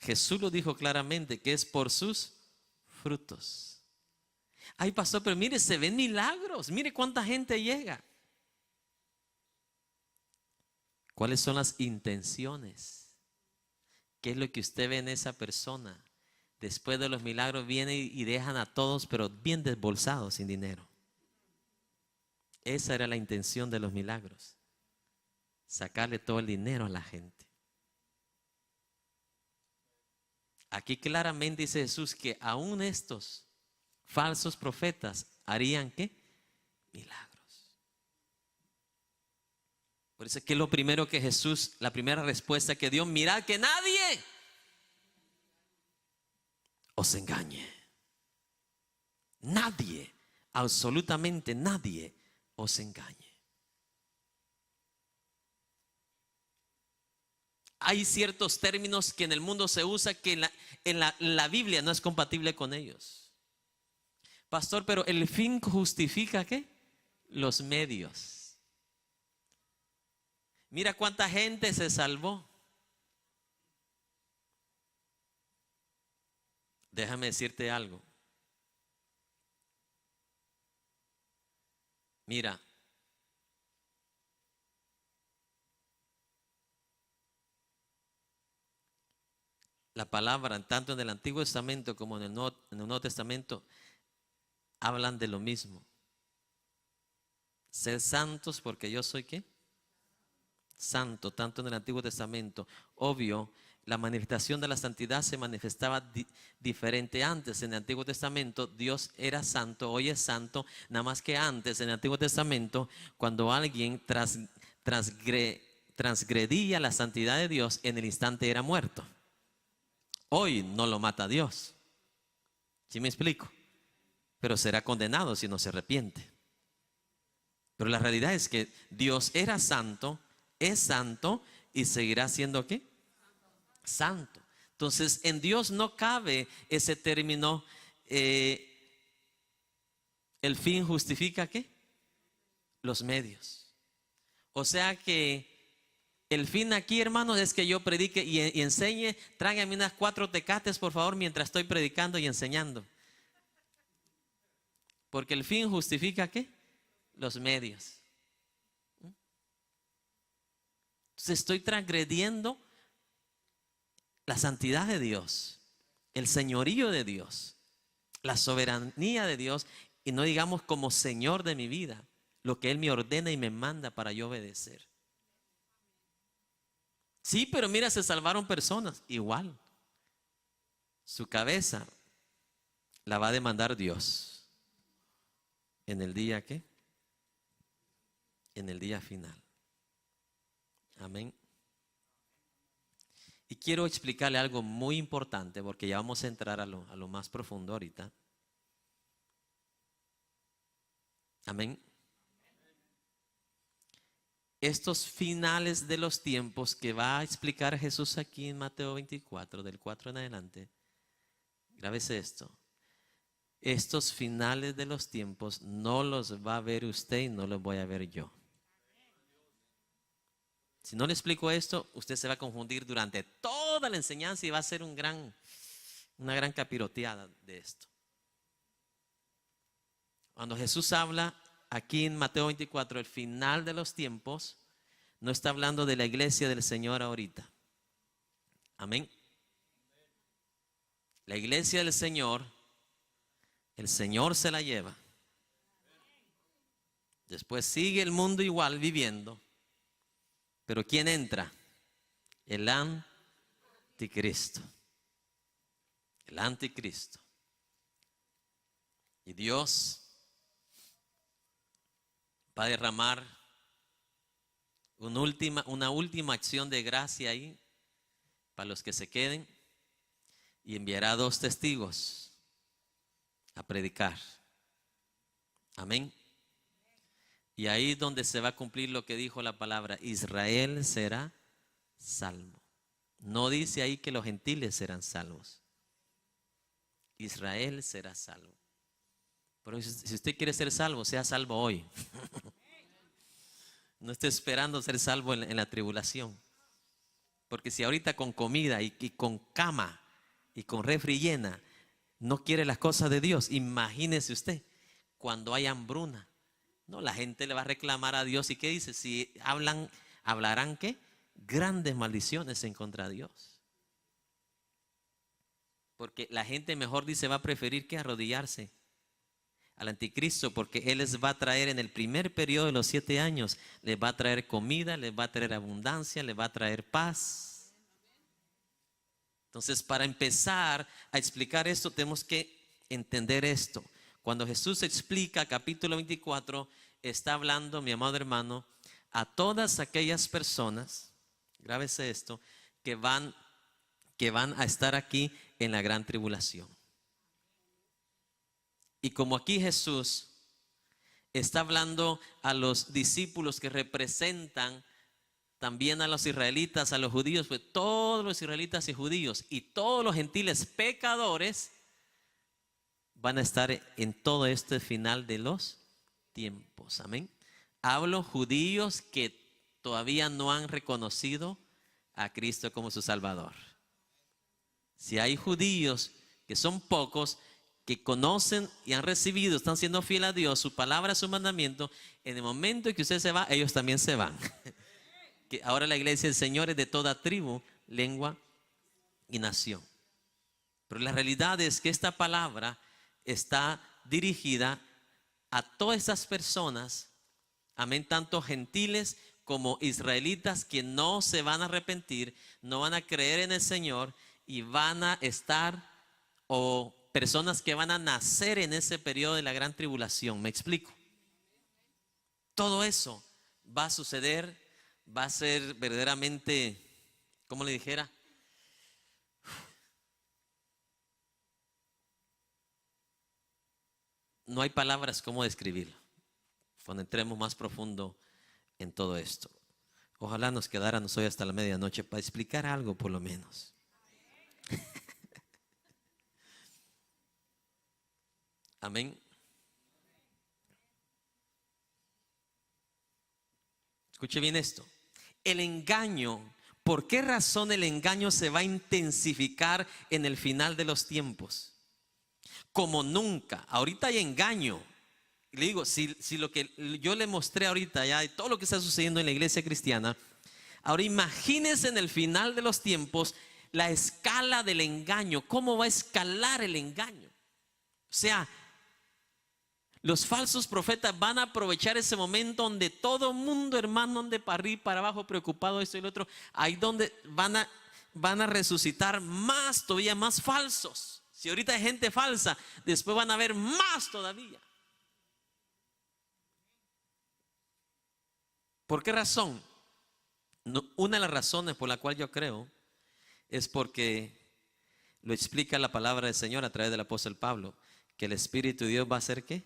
A: Jesús lo dijo claramente, que es por sus frutos. Ay, pastor, pero mire, se ven milagros, mire cuánta gente llega. ¿Cuáles son las intenciones? ¿Qué es lo que usted ve en esa persona? Después de los milagros vienen y dejan a todos, pero bien desbolsados, sin dinero. Esa era la intención de los milagros, sacarle todo el dinero a la gente. Aquí claramente dice Jesús que aún estos falsos profetas harían ¿qué? Milagros. Por eso es que lo primero que Jesús, la primera respuesta que dio, mirad que nadie os engañe. Nadie, absolutamente nadie os engañe. Hay ciertos términos que en el mundo se usa que en la Biblia no es compatible con ellos. Pastor, pero el fin justifica ¿qué? Los medios. Mira cuánta gente se salvó. Déjame decirte algo. Mira, la palabra, tanto en el Antiguo Testamento como en el Nuevo Testamento, hablan de lo mismo. Sed santos porque yo soy ¿qué? Santo, tanto en el Antiguo Testamento. Obvio, la manifestación de la santidad se manifestaba diferente antes. En el Antiguo Testamento Dios era santo, hoy es santo, nada más que antes en el Antiguo Testamento, cuando alguien transgredía la santidad de Dios, en el instante era muerto. Hoy no lo mata Dios. ¿Sí me explico? Pero será condenado si no se arrepiente. Pero la realidad es que Dios era santo, es santo y seguirá siendo ¿qué? Santo. Entonces en Dios no cabe ese término, el fin justifica ¿qué? Los medios. O sea que el fin aquí, hermanos, es que yo predique y enseñe. Tráigame unas 4 tecates, por favor, mientras estoy predicando y enseñando. Porque el fin justifica ¿qué? Los medios. Entonces estoy transgrediendo la santidad de Dios, el señorío de Dios, la soberanía de Dios, y no digamos como Señor de mi vida, lo que Él me ordena y me manda para yo obedecer. Sí, pero mira, se salvaron personas. Igual, su cabeza la va a demandar Dios. ¿En el día qué? En el día final. Amén. Y quiero explicarle algo muy importante, porque ya vamos a entrar a lo más profundo ahorita. Amén. Estos finales de los tiempos que va a explicar Jesús aquí en Mateo 24, del 4 en adelante, grábese esto. Estos finales de los tiempos no los va a ver usted y no los voy a ver yo. Si no le explico esto, usted se va a confundir durante toda la enseñanza y va a ser una gran capiroteada de esto. Cuando Jesús habla aquí en Mateo 24, el final de los tiempos, no está hablando de la iglesia del Señor ahorita. Amén. La iglesia del Señor, el Señor se la lleva. Después sigue el mundo igual viviendo. Pero ¿quién entra? El anticristo. El anticristo. Y Dios va a derramar una última acción de gracia ahí para los que se queden, y enviará 2 testigos a predicar. Amén. Y ahí es donde se va a cumplir lo que dijo la palabra: Israel será salvo. No dice ahí que los gentiles serán salvos. Israel será salvo. Pero si usted quiere ser salvo, sea salvo hoy. No esté esperando ser salvo en la tribulación. Porque si ahorita con comida y con cama y con refri llena no quiere las cosas de Dios, imagínese usted cuando hay hambruna. No, la gente le va a reclamar a Dios. ¿Y qué dice? Si hablarán ¿qué? Grandes maldiciones en contra de Dios. Porque la gente mejor dice va a preferir que arrodillarse al anticristo, porque él les va a traer en el primer periodo de los 7 años, les va a traer comida, les va a traer abundancia, les va a traer paz. Entonces, para empezar a explicar esto, tenemos que entender esto. Cuando Jesús explica capítulo 24, está hablando, mi amado hermano, a todas aquellas personas, grábese esto, que van a estar aquí en la gran tribulación. Y como aquí Jesús está hablando a los discípulos que representan también a los israelitas, a los judíos, pues todos los israelitas y judíos y todos los gentiles pecadores van a estar en todo este final de los tiempos. Amén. Hablo judíos que todavía no han reconocido a Cristo como su Salvador. Si hay judíos, que son pocos, que conocen y han recibido, están siendo fieles a Dios, su palabra, su mandamiento, en el momento en que usted se va, ellos también se van. Que ahora la iglesia del Señor es de toda tribu, lengua y nación. Pero la realidad es que esta palabra está dirigida a todas esas personas, amén, tanto gentiles como israelitas, que no se van a arrepentir, no van a creer en el Señor y van a estar, o personas que van a nacer en ese periodo de la gran tribulación. ¿Me explico? Todo eso va a suceder, va a ser verdaderamente, ¿cómo le dijera? No hay palabras cómo describirlo cuando entremos más profundo en todo esto. Ojalá nos quedáramos hoy hasta la medianoche para explicar algo por lo menos. Amén. Escuche bien esto. El engaño, ¿por qué razón el engaño se va a intensificar en el final de los tiempos? Como nunca. Ahorita hay engaño. Le digo, si lo que yo le mostré ahorita ya de todo lo que está sucediendo en la iglesia cristiana, ahora imagínense en el final de los tiempos la escala del engaño. ¿Cómo va a escalar el engaño? O sea, los falsos profetas van a aprovechar ese momento donde todo mundo, hermano, ande para arriba, para abajo, preocupado, esto y lo otro. Ahí donde van a resucitar más, todavía más falsos. Si ahorita hay gente falsa, después van a haber más todavía. ¿Por qué razón? Una de las razones por la cual yo creo es porque lo explica la palabra del Señor a través del apóstol Pablo, que el Espíritu de Dios va a ser ¿qué?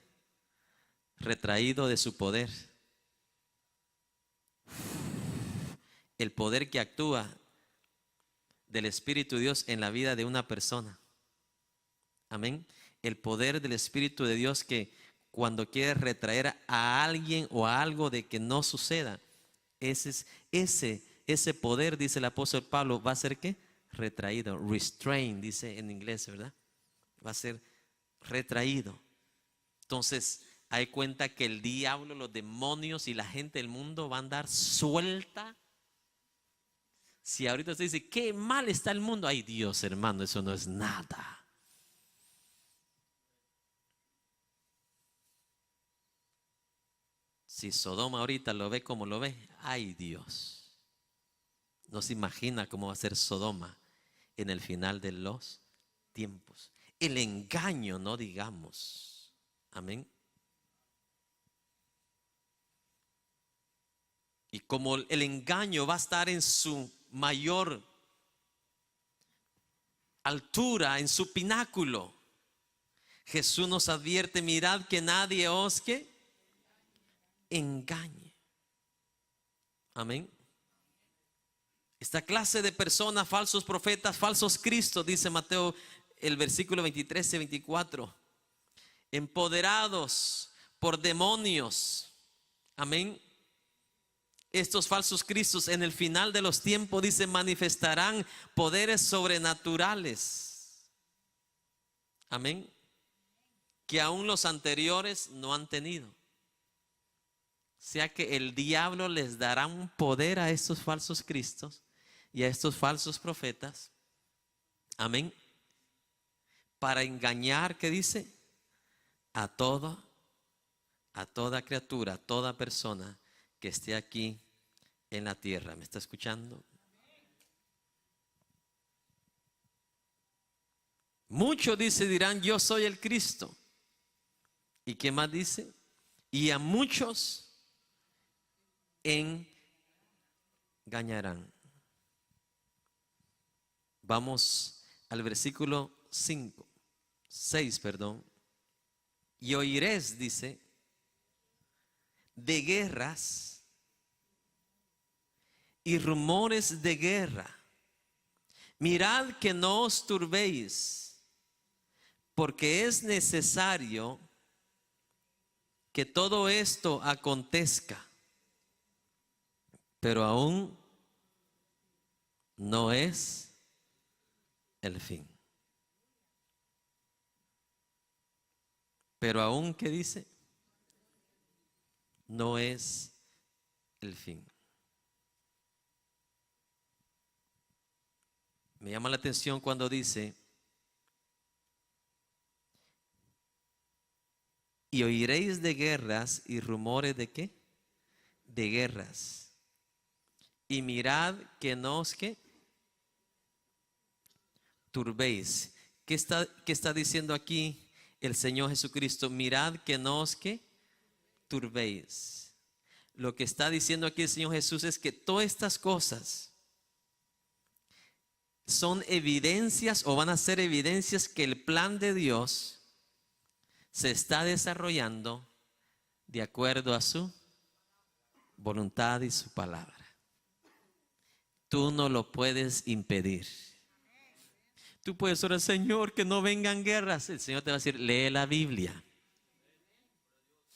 A: Retraído de su poder. El poder que actúa del Espíritu de Dios en la vida de una persona. Amén. El poder del Espíritu de Dios que cuando quiere retraer a alguien o a algo de que no suceda, ese poder, dice el apóstol Pablo, va a ser ¿qué? Retraído, restrained, dice en inglés, ¿verdad? Va a ser retraído. Entonces, hay cuenta que el diablo, los demonios y la gente del mundo van a andar suelta. Si ahorita usted dice, qué mal está el mundo. Ay Dios, hermano, eso no es nada. Si Sodoma ahorita lo ve como lo ve, ay Dios. No se imagina cómo va a ser Sodoma en el final de los tiempos. El engaño, no digamos. Amén. Y como el engaño va a estar en su mayor altura, en su pináculo, Jesús nos advierte, mirad que nadie os que engañe. Amén. Esta clase de personas, falsos profetas, falsos cristos, dice Mateo el versículo 23 y 24, empoderados por demonios. Amén. Estos falsos cristos en el final de los tiempos, dice, manifestarán poderes sobrenaturales. Amén. Que aún los anteriores no han tenido. O sea que el diablo les dará un poder a estos falsos cristos y a estos falsos profetas. Amén. Para engañar, ¿qué dice? A toda criatura, a toda persona que esté aquí en la tierra. ¿Me está escuchando? Muchos, dice, dirán, yo soy el Cristo. ¿Y qué más dice? Y a muchos engañarán. Vamos al versículo 6, perdón. Y oiréis, dice, de guerras y rumores de guerra. Mirad que no os turbéis, porque es necesario que todo esto acontezca, pero aún no es el fin. Pero aún, ¿qué dice? No es el fin. Me llama la atención cuando dice, y oiréis de guerras y rumores de ¿qué? De guerras. Y mirad que no os ¿qué? Turbéis. ¿Qué está diciendo aquí el Señor Jesucristo? Mirad que no os ¿qué? Turbéis. Lo que está diciendo aquí el Señor Jesús es que todas estas cosas son evidencias o van a ser evidencias que el plan de Dios se está desarrollando de acuerdo a su voluntad y su palabra. Tú no lo puedes impedir. Tú puedes orar, Señor, que no vengan guerras. El Señor te va a decir, lee la Biblia.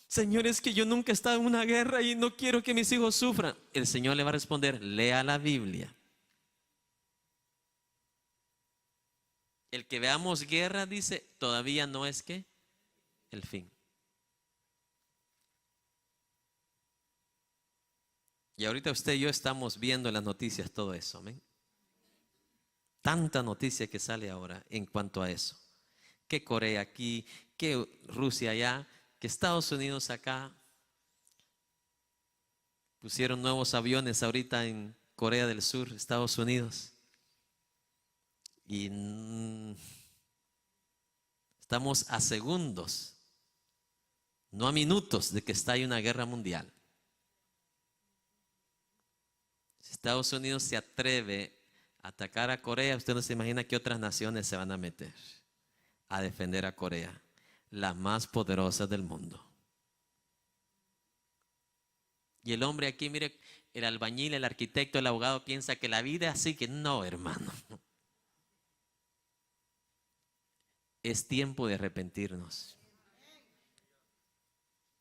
A: Señor, es que yo nunca he estado en una guerra y no quiero que mis hijos sufran. El Señor le va a responder, lea la Biblia. El que veamos guerra, dice, todavía no es que el fin. Y ahorita usted y yo estamos viendo en las noticias todo eso, amén. Tanta noticia que sale ahora en cuanto a eso. Que Corea aquí, que Rusia allá, que Estados Unidos acá. Pusieron nuevos aviones ahorita en Corea del Sur, Estados Unidos. Y estamos a segundos, no a minutos de que estalle una guerra mundial. Si Estados Unidos se atreve a atacar a Corea, usted no se imagina que otras naciones se van a meter a defender a Corea, la más poderosa del mundo. Y el hombre aquí, mire, el albañil, el arquitecto, el abogado piensa que la vida es así, que no, hermano. Es tiempo de arrepentirnos.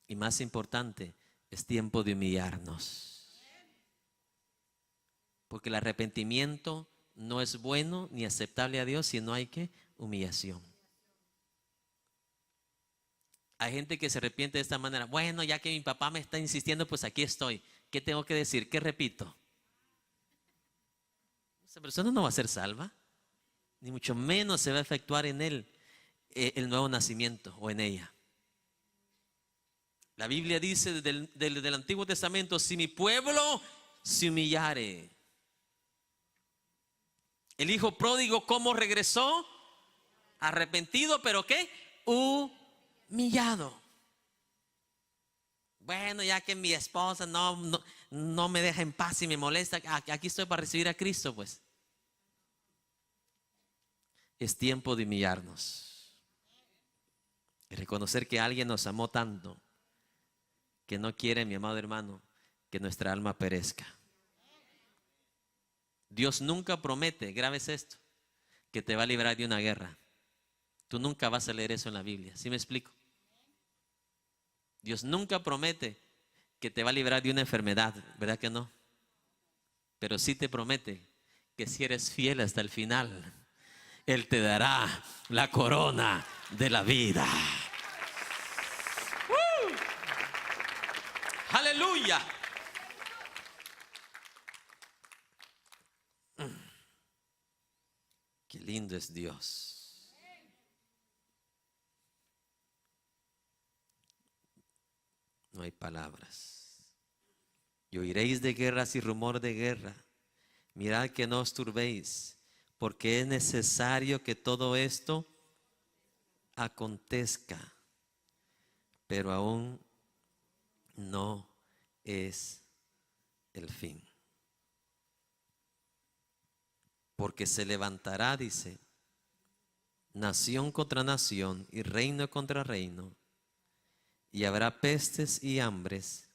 A: Y más importante, es tiempo de humillarnos. Porque el arrepentimiento no es bueno ni aceptable a Dios si no hay que humillación. Hay gente que se arrepiente de esta manera. Bueno, ya que mi papá me está insistiendo, pues aquí estoy. ¿Qué tengo que decir? ¿Qué repito? Esa persona no va a ser salva, ni mucho menos se va a efectuar en él el nuevo nacimiento o en ella. La Biblia dice del Antiguo Testamento: si mi pueblo se humillare. El hijo pródigo, ¿cómo regresó? Arrepentido, pero ¿qué? Humillado. Bueno, ya que mi esposa no me deja en paz y me molesta, aquí estoy para recibir a Cristo, pues. Es tiempo de humillarnos y reconocer que alguien nos amó tanto que no quiere, mi amado hermano, que nuestra alma perezca. Dios nunca promete, grabes esto, que te va a librar de una guerra. Tú nunca vas a leer eso en la Biblia. ¿Sí me explico? Dios nunca promete que te va a librar de una enfermedad, ¿verdad que no? Pero sí te promete que si eres fiel hasta el final, Él te dará la corona de la vida. ¡Aleluya! Qué lindo es Dios. No hay palabras. Y oiréis de guerras y rumor de guerra. Mirad que no os turbéis, porque es necesario que todo esto acontezca, pero aún no es el fin. Porque se levantará, dice, nación contra nación y reino contra reino, y habrá pestes y hambres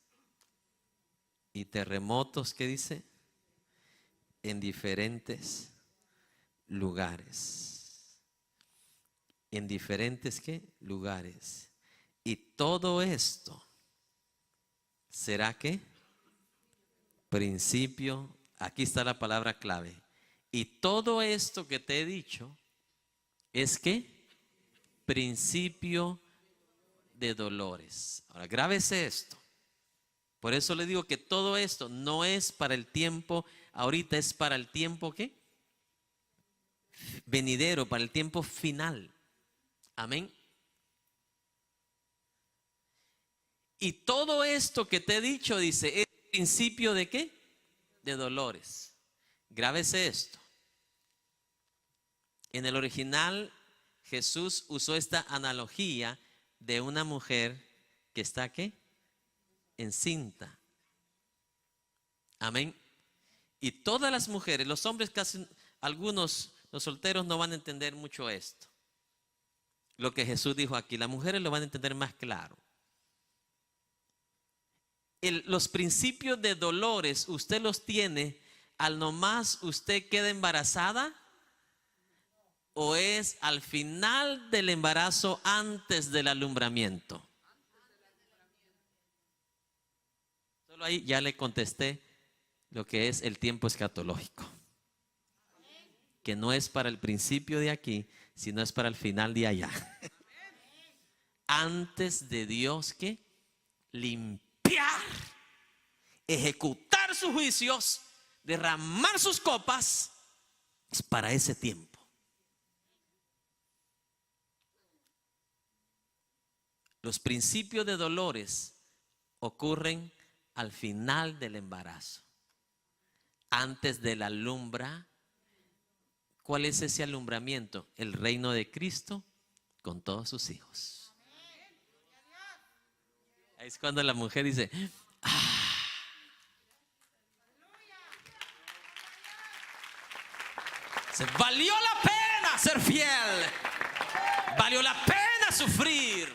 A: y terremotos, ¿qué dice? En diferentes lugares. En diferentes, ¿qué? Lugares. Y todo esto será, ¿qué? Principio. Aquí está la palabra clave. Y todo esto que te he dicho es, ¿qué? Principio de dolores. Ahora, grábese esto. Por eso le digo que todo esto no es para el tiempo ahorita, es para el tiempo, ¿qué? Venidero, para el tiempo final. Amén. Y todo esto que te he dicho, dice, es principio de ¿qué? De dolores. Grábese esto. En el original, Jesús usó esta analogía de una mujer que está, ¿qué? Encinta. Amén. Y todas las mujeres, los hombres casi, algunos, los solteros no van a entender mucho esto. Lo que Jesús dijo aquí, las mujeres lo van a entender más claro. Los principios de dolores usted los tiene al nomás usted queda embarazada, o es al final del embarazo, antes del alumbramiento. Solo ahí ya le contesté lo que es el tiempo escatológico, que no es para el principio de aquí, sino es para el final de allá. Antes de Dios que limpiar, ejecutar sus juicios, derramar sus copas, es para ese tiempo. Los principios de dolores ocurren al final del embarazo, antes de la alumbra. ¿Cuál es ese alumbramiento? El reino de Cristo con todos sus hijos. Ahí es cuando la mujer dice, valió la pena ser fiel, valió la pena sufrir.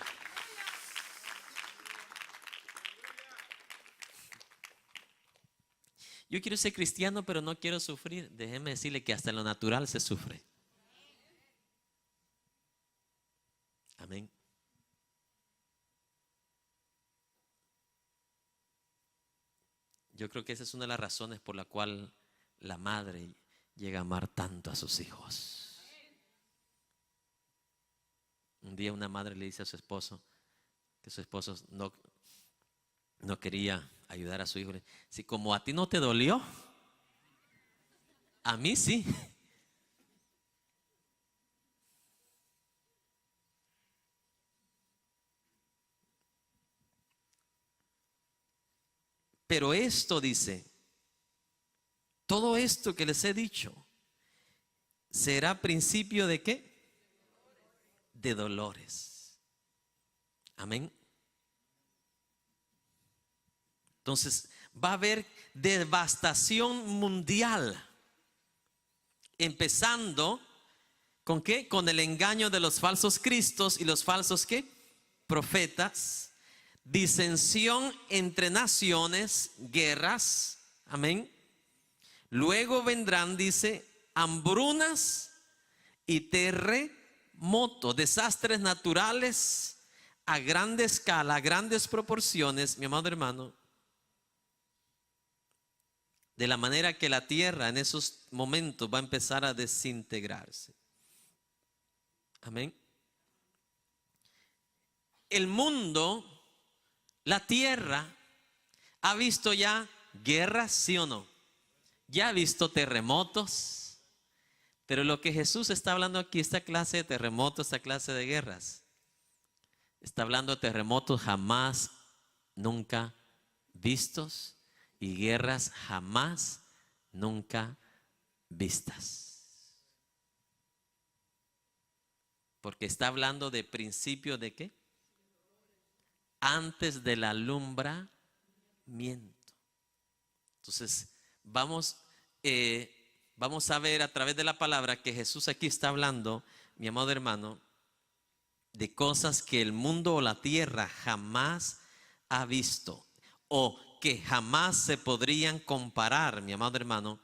A: Yo quiero ser cristiano, pero no quiero sufrir. Déjeme decirle que hasta en lo natural se sufre. Amén. Yo creo que esa es una de las razones por la cual la madre llega a amar tanto a sus hijos. Un día una madre le dice a su esposo, que su esposo no quería ayudar a su hijo. Si como a ti no te dolió, a mí sí. Pero esto dice, todo esto que les he dicho, ¿será principio de qué? De dolores. Amén. Entonces va a haber devastación mundial. Empezando ¿con qué? Con el engaño de los falsos cristos y los falsos ¿qué? Profetas. Disensión entre naciones, guerras. Amén. Luego vendrán, dice, hambrunas y terremotos, desastres naturales a gran escala, a grandes proporciones, mi amado hermano. De la manera que la tierra en esos momentos va a empezar a desintegrarse. Amén. El mundo, la tierra, ha visto ya guerras, ¿sí o no? Ya ha visto terremotos. Pero lo que Jesús está hablando aquí, esta clase de terremotos, esta clase de guerras, está hablando de terremotos jamás, nunca vistos y guerras jamás, nunca vistas. Porque está hablando de principio de ¿qué? Antes del alumbramiento. Entonces, vamos a ver a través de la palabra que Jesús aquí está hablando, mi amado hermano, de cosas que el mundo o la tierra jamás ha visto o que jamás se podrían comparar, mi amado hermano,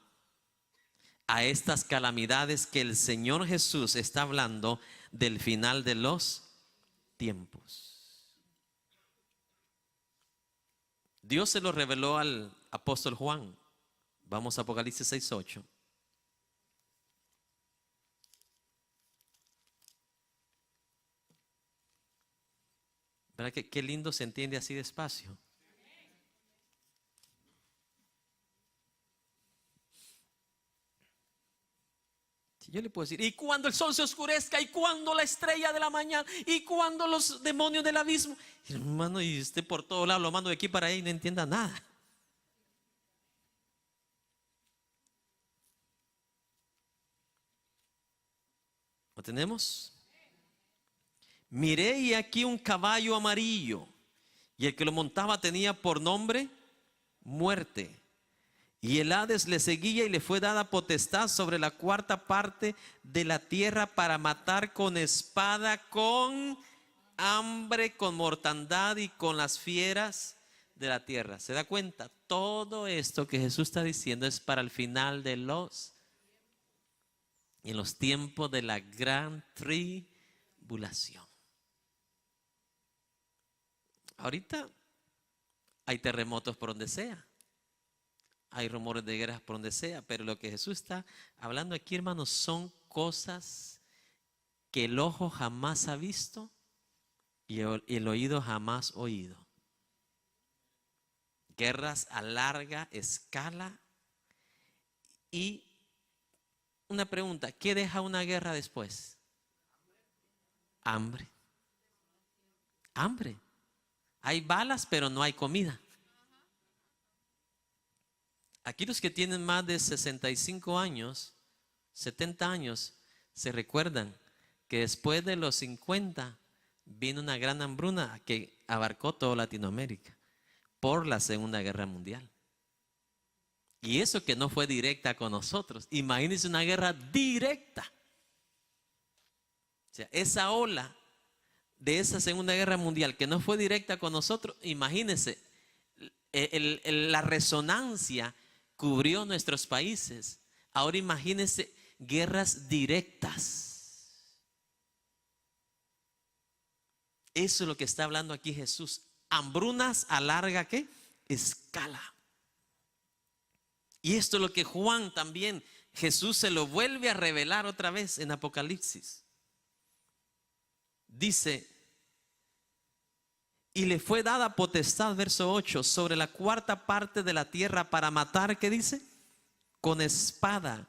A: a estas calamidades que el Señor Jesús está hablando del final de los tiempos. Dios se lo reveló al apóstol Juan. Vamos a Apocalipsis 6:8. ¿Verdad que qué lindo se entiende así despacio? Yo le puedo decir, y cuando el sol se oscurezca, y cuando la estrella de la mañana, y cuando los demonios del abismo. Hermano, y usted por todos lados lo mando de aquí para ahí y no entienda nada. ¿Lo tenemos? Miré y aquí un caballo amarillo, y el que lo montaba tenía por nombre Muerte. Y el Hades le seguía y le fue dada potestad sobre la cuarta parte de la tierra para matar con espada, con hambre, con mortandad y con las fieras de la tierra. ¿Se da cuenta? Todo esto que Jesús está diciendo es para el final de en los tiempos de la gran tribulación. Ahorita hay terremotos por donde sea. Hay rumores de guerras por donde sea, pero lo que Jesús está hablando aquí, hermanos, son cosas que el ojo jamás ha visto y el oído jamás oído. Guerras a larga escala. Y una pregunta, ¿qué deja una guerra después? Hambre. Hambre. Hay balas, pero no hay comida. Aquí los que tienen más de 65 años, 70 años, se recuerdan que después de los 50 vino una gran hambruna que abarcó toda Latinoamérica por la Segunda Guerra Mundial. Y eso que no fue directa con nosotros. Imagínense una guerra directa. O sea, esa ola de esa Segunda Guerra Mundial que no fue directa con nosotros, imagínense la resonancia cubrió nuestros países. Ahora imagínense guerras directas. Eso es lo que está hablando aquí Jesús. Hambrunas a larga ¿qué? Escala. Y esto es lo que Juan también, Jesús se lo vuelve a revelar otra vez en Apocalipsis. Dice, Y le fue dada potestad, verso 8, sobre la cuarta parte de la tierra para matar, ¿qué dice? Con espada,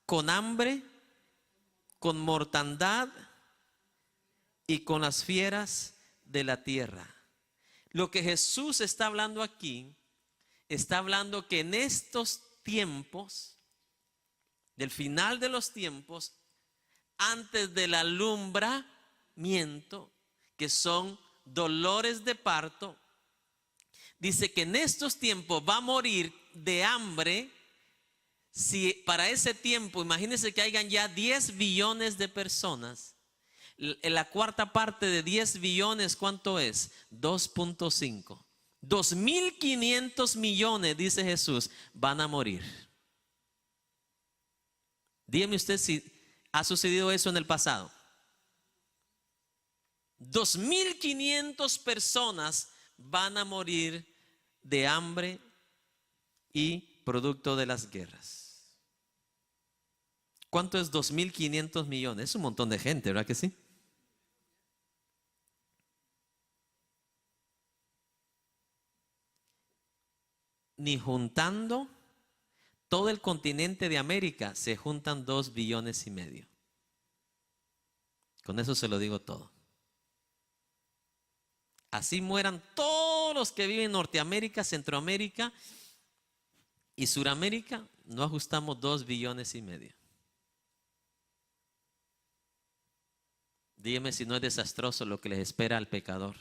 A: con hambre, con mortandad y con las fieras de la tierra. Lo que Jesús está hablando aquí, está hablando que en estos tiempos, del final de los tiempos, antes del alumbramiento, que son dolores de parto, dice que en estos tiempos va a morir de hambre. Si para ese tiempo, imagínense que hayan ya 10 billones de personas, en la cuarta parte de 10 billones, ¿cuánto es? 2.5. 2.500 millones, dice Jesús, van a morir. Dígame usted si ha sucedido eso en el pasado. 2.500 personas van a morir de hambre y producto de las guerras. ¿Cuánto es 2.500 millones? Es un montón de gente, ¿verdad que sí? Ni juntando todo el continente de América se juntan 2,5 billones. Con eso se lo digo todo. Así mueran todos los que viven en Norteamérica, Centroamérica y Suramérica, no ajustamos 2,5 billones. Dígame si no es desastroso lo que les espera al pecador,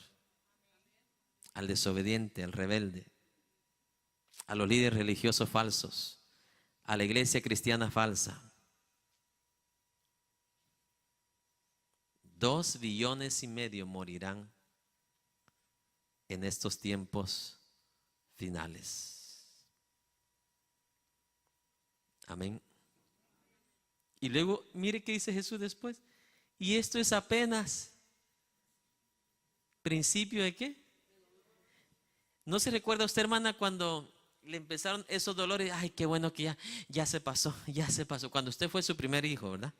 A: al desobediente, al rebelde, a los líderes religiosos falsos, a la iglesia cristiana falsa. 2,5 billones morirán en estos tiempos finales. Amén. Y luego, mire qué dice Jesús después. Y esto es apenas principio de qué. ¿No se recuerda usted, hermana, cuando le empezaron esos dolores? Ay, qué bueno que ya se pasó, ya se pasó. Cuando usted fue su primer hijo, ¿verdad?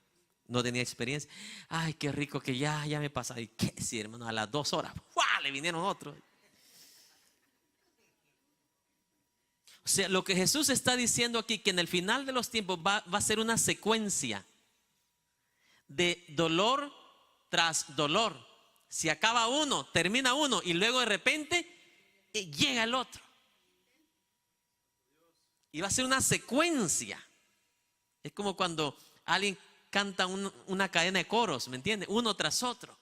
A: No tenía experiencia. Ay, qué rico que ya me pasa. ¿Y qué? Sí, hermano, a las 2 horas, ¡fua!, le vinieron otros. O sea, lo que Jesús está diciendo aquí, que en el final de los tiempos va a ser una secuencia de dolor tras dolor. Si acaba uno, termina uno y luego de repente llega el otro. Y va a ser una secuencia. Es como cuando alguien canta una cadena de coros, ¿me entiende? Uno tras otro.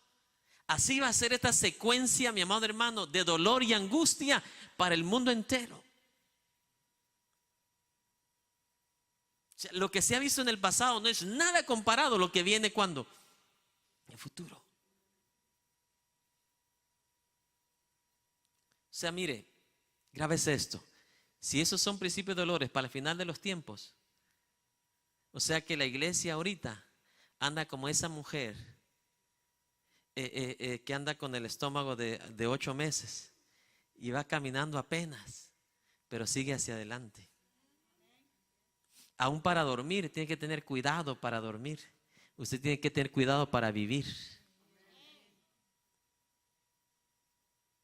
A: Así va a ser esta secuencia, mi amado hermano, de dolor y angustia para el mundo entero. O sea, lo que se ha visto en el pasado no es nada comparado a lo que viene cuando en el futuro. O sea, mire, grábese esto. Si esos son principios de dolores para el final de los tiempos, o sea que la iglesia ahorita anda como esa mujer que anda con el estómago de 8 meses y va caminando apenas, pero sigue hacia adelante. Aún para dormir, tiene que tener cuidado para dormir. Usted tiene que tener cuidado para vivir.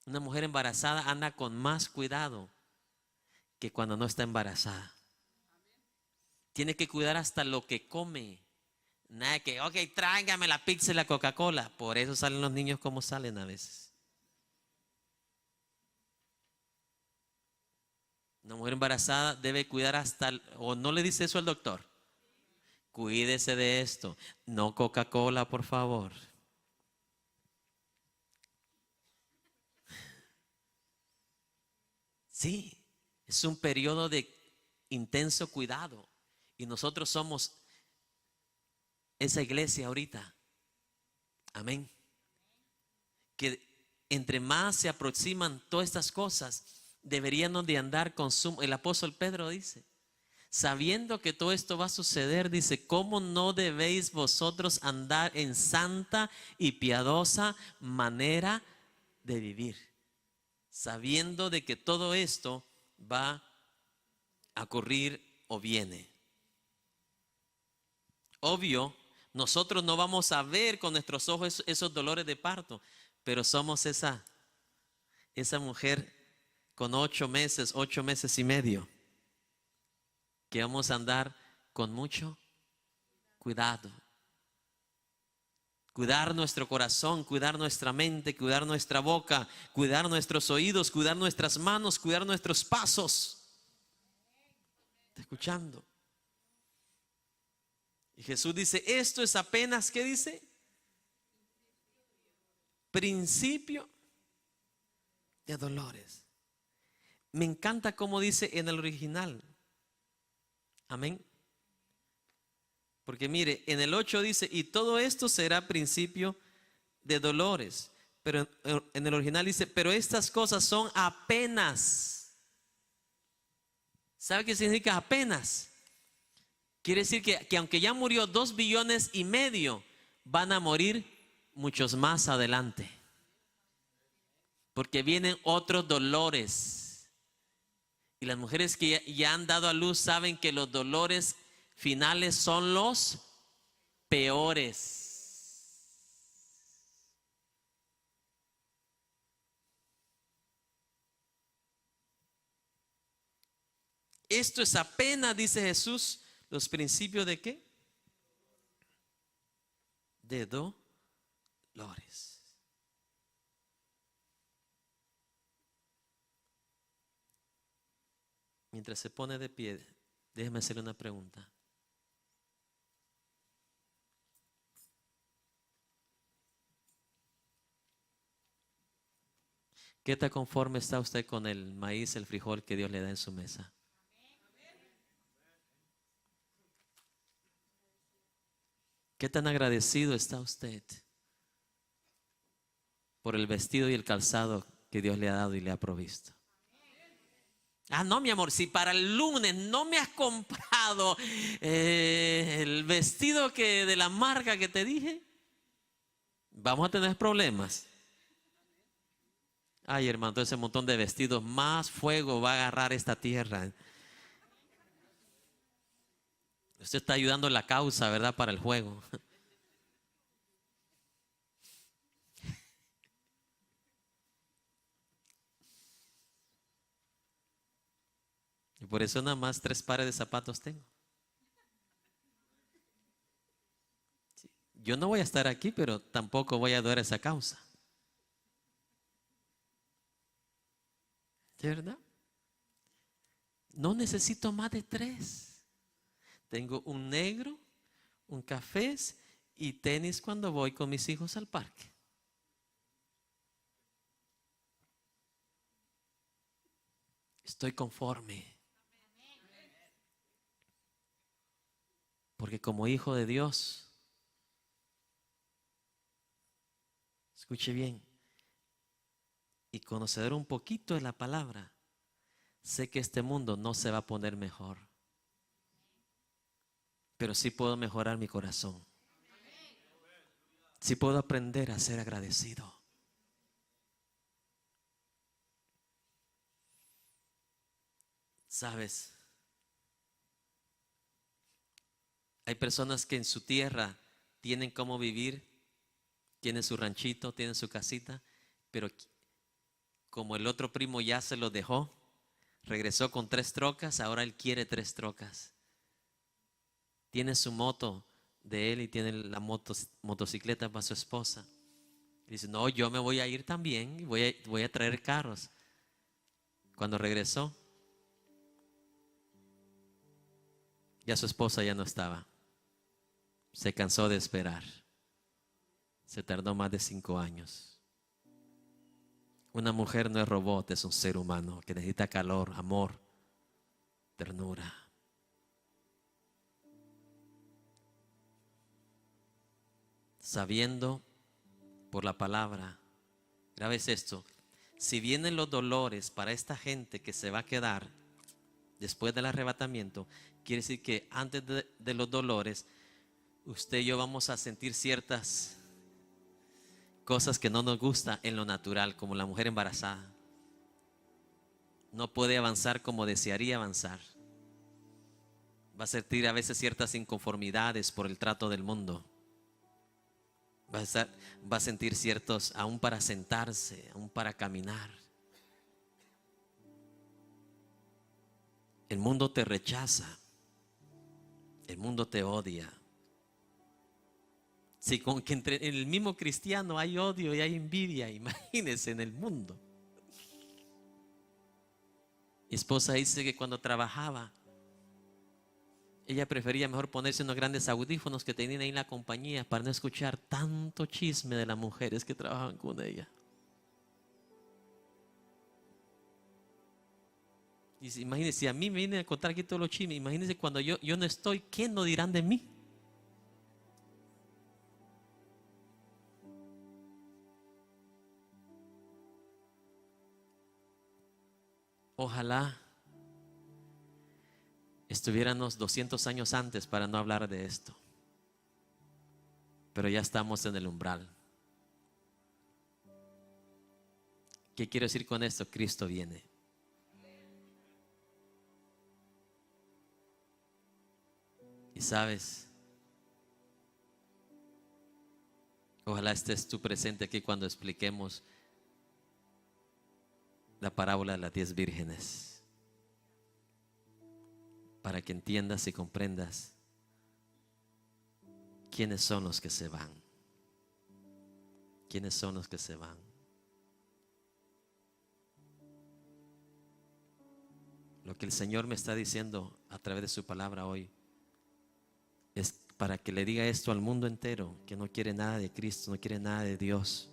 A: Una mujer embarazada anda con más cuidado que cuando no está embarazada. Tiene que cuidar hasta lo que come. Nada que, ok, tráigame la pizza y la Coca-Cola. Por eso salen los niños como salen a veces. Una mujer embarazada debe cuidar hasta, o no le dice eso al doctor. Cuídese de esto. No Coca-Cola, por favor. Sí, es un periodo de intenso cuidado. Y nosotros somos esa iglesia ahorita. Amén. Que entre más se aproximan todas estas cosas, deberíamos de andar con sumo. El apóstol Pedro dice, sabiendo que todo esto va a suceder, dice, ¿cómo no debéis vosotros andar en santa y piadosa manera de vivir? Sabiendo de que todo esto va a ocurrir o viene. Obvio, nosotros no vamos a ver con nuestros ojos esos dolores de parto, pero somos esa esa mujer con 8 meses y medio, que vamos a andar con mucho cuidado. Cuidar nuestro corazón, cuidar nuestra mente, cuidar nuestra boca, cuidar nuestros oídos, cuidar nuestras manos, cuidar nuestros pasos. ¿Está escuchando? Y Jesús dice, esto es apenas, ¿qué dice? Principio de dolores. Me encanta cómo dice en el original. Amén. Porque mire, en el 8 dice, y todo esto será principio de dolores. Pero en el original dice, pero estas cosas son apenas. ¿Sabe qué significa apenas? Quiere decir que aunque ya murió 2,5 billones, van a morir muchos más adelante. Porque vienen otros dolores. Y las mujeres que ya han dado a luz saben que los dolores finales son los peores. Esto es apenas, dice Jesús, los principios de ¿qué? De dolores. Mientras se pone de pie, déjeme hacerle una pregunta. ¿Qué tan conforme está usted con el maíz, el frijol que Dios le da en su mesa? ¿Qué tan agradecido está usted por el vestido y el calzado que Dios le ha dado y le ha provisto? Ah, no, mi amor, si para el lunes no me has comprado el vestido de la marca que te dije, vamos a tener problemas. Ay, hermano, todo ese montón de vestidos, más fuego va a agarrar esta tierra. Usted está ayudando la causa, ¿verdad? Para el juego. Y por eso nada más 3 pares de zapatos tengo. Sí. Yo no voy a estar aquí, pero tampoco voy a ayudar a esa causa. ¿De verdad? No necesito más de 3. Tengo un negro, un café y tenis cuando voy con mis hijos al parque. Estoy conforme. Porque como hijo de Dios, escuche bien, y conocedor un poquito de la palabra, sé que este mundo no se va a poner mejor, pero sí puedo mejorar mi corazón. Sí puedo aprender a ser agradecido. ¿Sabes? Hay personas que en su tierra tienen cómo vivir, tienen su ranchito, tienen su casita, pero como el otro primo ya se lo dejó, regresó con 3 trocas, ahora él quiere 3 trocas. Tiene su moto de él y tiene la motocicleta para su esposa. Y dice, no, yo me voy a ir también y voy a traer carros. Cuando regresó, ya su esposa ya no estaba. Se cansó de esperar. Se tardó más de 5 años. Una mujer no es robot, es un ser humano que necesita calor, amor, ternura. Sabiendo por la palabra, grabes esto, si vienen los dolores para esta gente que se va a quedar después del arrebatamiento, quiere decir que antes de los dolores, usted y yo vamos a sentir ciertas cosas que no nos gusta en lo natural, como la mujer embarazada. No puede avanzar como desearía avanzar. Va a sentir a veces ciertas inconformidades por el trato del mundo. Va a sentir ciertos, aún para sentarse, aún para caminar. El mundo te rechaza. El mundo te odia. Si con que entre el mismo cristiano hay odio y hay envidia, imagínense en el mundo. Mi esposa dice que cuando trabajaba, ella prefería mejor ponerse unos grandes audífonos que tenían ahí en la compañía para no escuchar tanto chisme de las mujeres que trabajaban con ella. Y imagínense, si a mí me vienen a contar aquí todos los chismes, imagínense cuando yo no estoy, ¿qué no dirán de mí? Ojalá estuviéramos 200 años antes para no hablar de esto. Pero ya estamos en el umbral. ¿Qué quiero decir con esto? Cristo viene. Y sabes, ojalá estés tú presente aquí cuando expliquemos la parábola de las 10 vírgenes, para que entiendas y comprendas quiénes son los que se van. ¿Quiénes son los que se van? Lo que el Señor me está diciendo a través de su palabra hoy es para que le diga esto al mundo entero, que no quiere nada de Cristo, no quiere nada de Dios.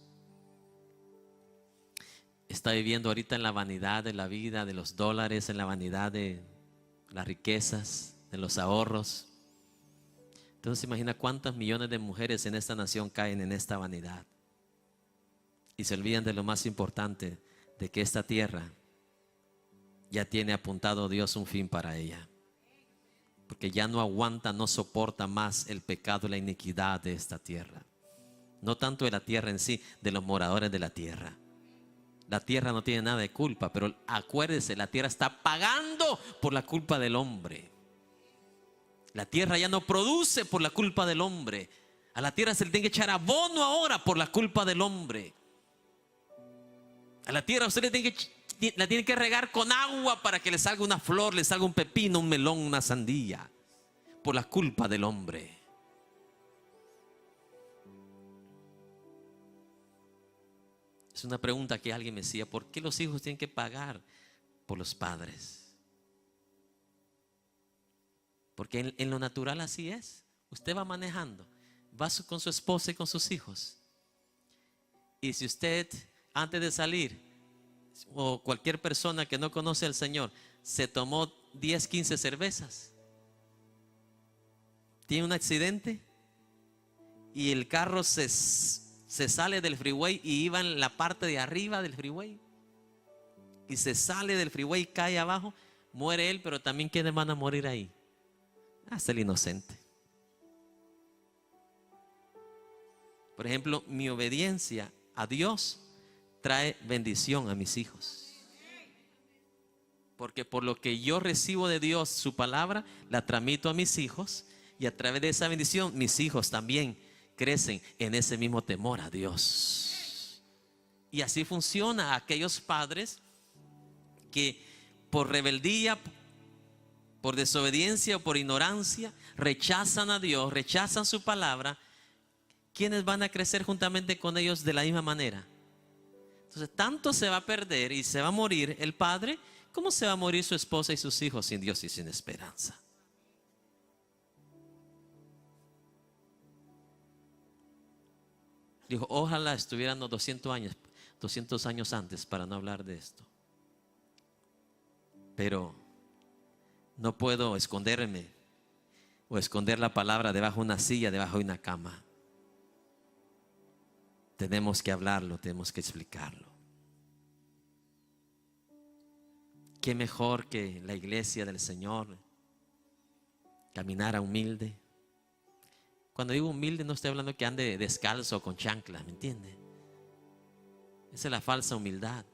A: Está viviendo ahorita en la vanidad de la vida, de los dólares, en la vanidad de las riquezas, de los ahorros. Entonces imagina cuántas millones de mujeres en esta nación caen en esta vanidad y se olvidan de lo más importante, de que esta tierra ya tiene apuntado Dios un fin para ella, porque ya no aguanta, no soporta más el pecado y la iniquidad de esta tierra. No tanto de la tierra en sí, de los moradores de la tierra. La tierra no tiene nada de culpa, pero acuérdese, la tierra está pagando por la culpa del hombre. La tierra ya no produce por la culpa del hombre. A la tierra se le tiene que echar abono ahora por la culpa del hombre. A la tierra usted la tiene que regar con agua para que le salga una flor, le salga un pepino, un melón, una sandía, por la culpa del hombre. Es una pregunta que alguien me decía: ¿por qué los hijos tienen que pagar por los padres? Porque en lo natural así es. Usted va manejando, va con su esposa y con sus hijos, y si usted antes de salir, o cualquier persona que no conoce al Señor, se tomó 10, 15 cervezas, tiene un accidente y el carro se sale del freeway y iba en la parte de arriba del freeway y se sale del freeway y cae abajo, muere él, pero también ¿quiénes van a morir ahí? Hasta el inocente. Por ejemplo, mi obediencia a Dios trae bendición a mis hijos, porque por lo que yo recibo de Dios, su palabra, la transmito a mis hijos, y a través de esa bendición mis hijos también crecen en ese mismo temor a Dios. Y así funciona aquellos padres que por rebeldía, por desobediencia o por ignorancia rechazan a Dios, rechazan su palabra. ¿Quiénes van a crecer juntamente con ellos de la misma manera? Entonces tanto se va a perder y se va a morir el padre, como se va a morir su esposa y sus hijos sin Dios y sin esperanza. Dijo: ojalá estuvieran los 200 años antes para no hablar de esto. Pero no puedo esconderme o esconder la palabra debajo de una silla, debajo de una cama. Tenemos que hablarlo, tenemos que explicarlo. Qué mejor que la iglesia del Señor caminara humilde. Cuando digo humilde no estoy hablando que ande descalzo o con chanclas, ¿me entiende? Esa es la falsa humildad.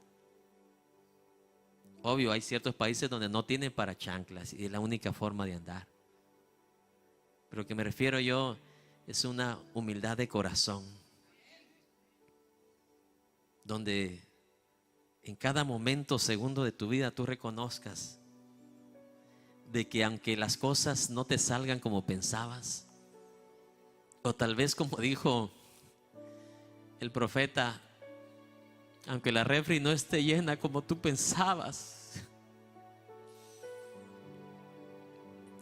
A: Obvio, hay ciertos países donde no tienen para chanclas y es la única forma de andar. Pero lo que me refiero yo es una humildad de corazón, donde en cada momento, segundo de tu vida tú reconozcas de que aunque las cosas no te salgan como pensabas, o tal vez como dijo el profeta, aunque la refri no esté llena como tú pensabas,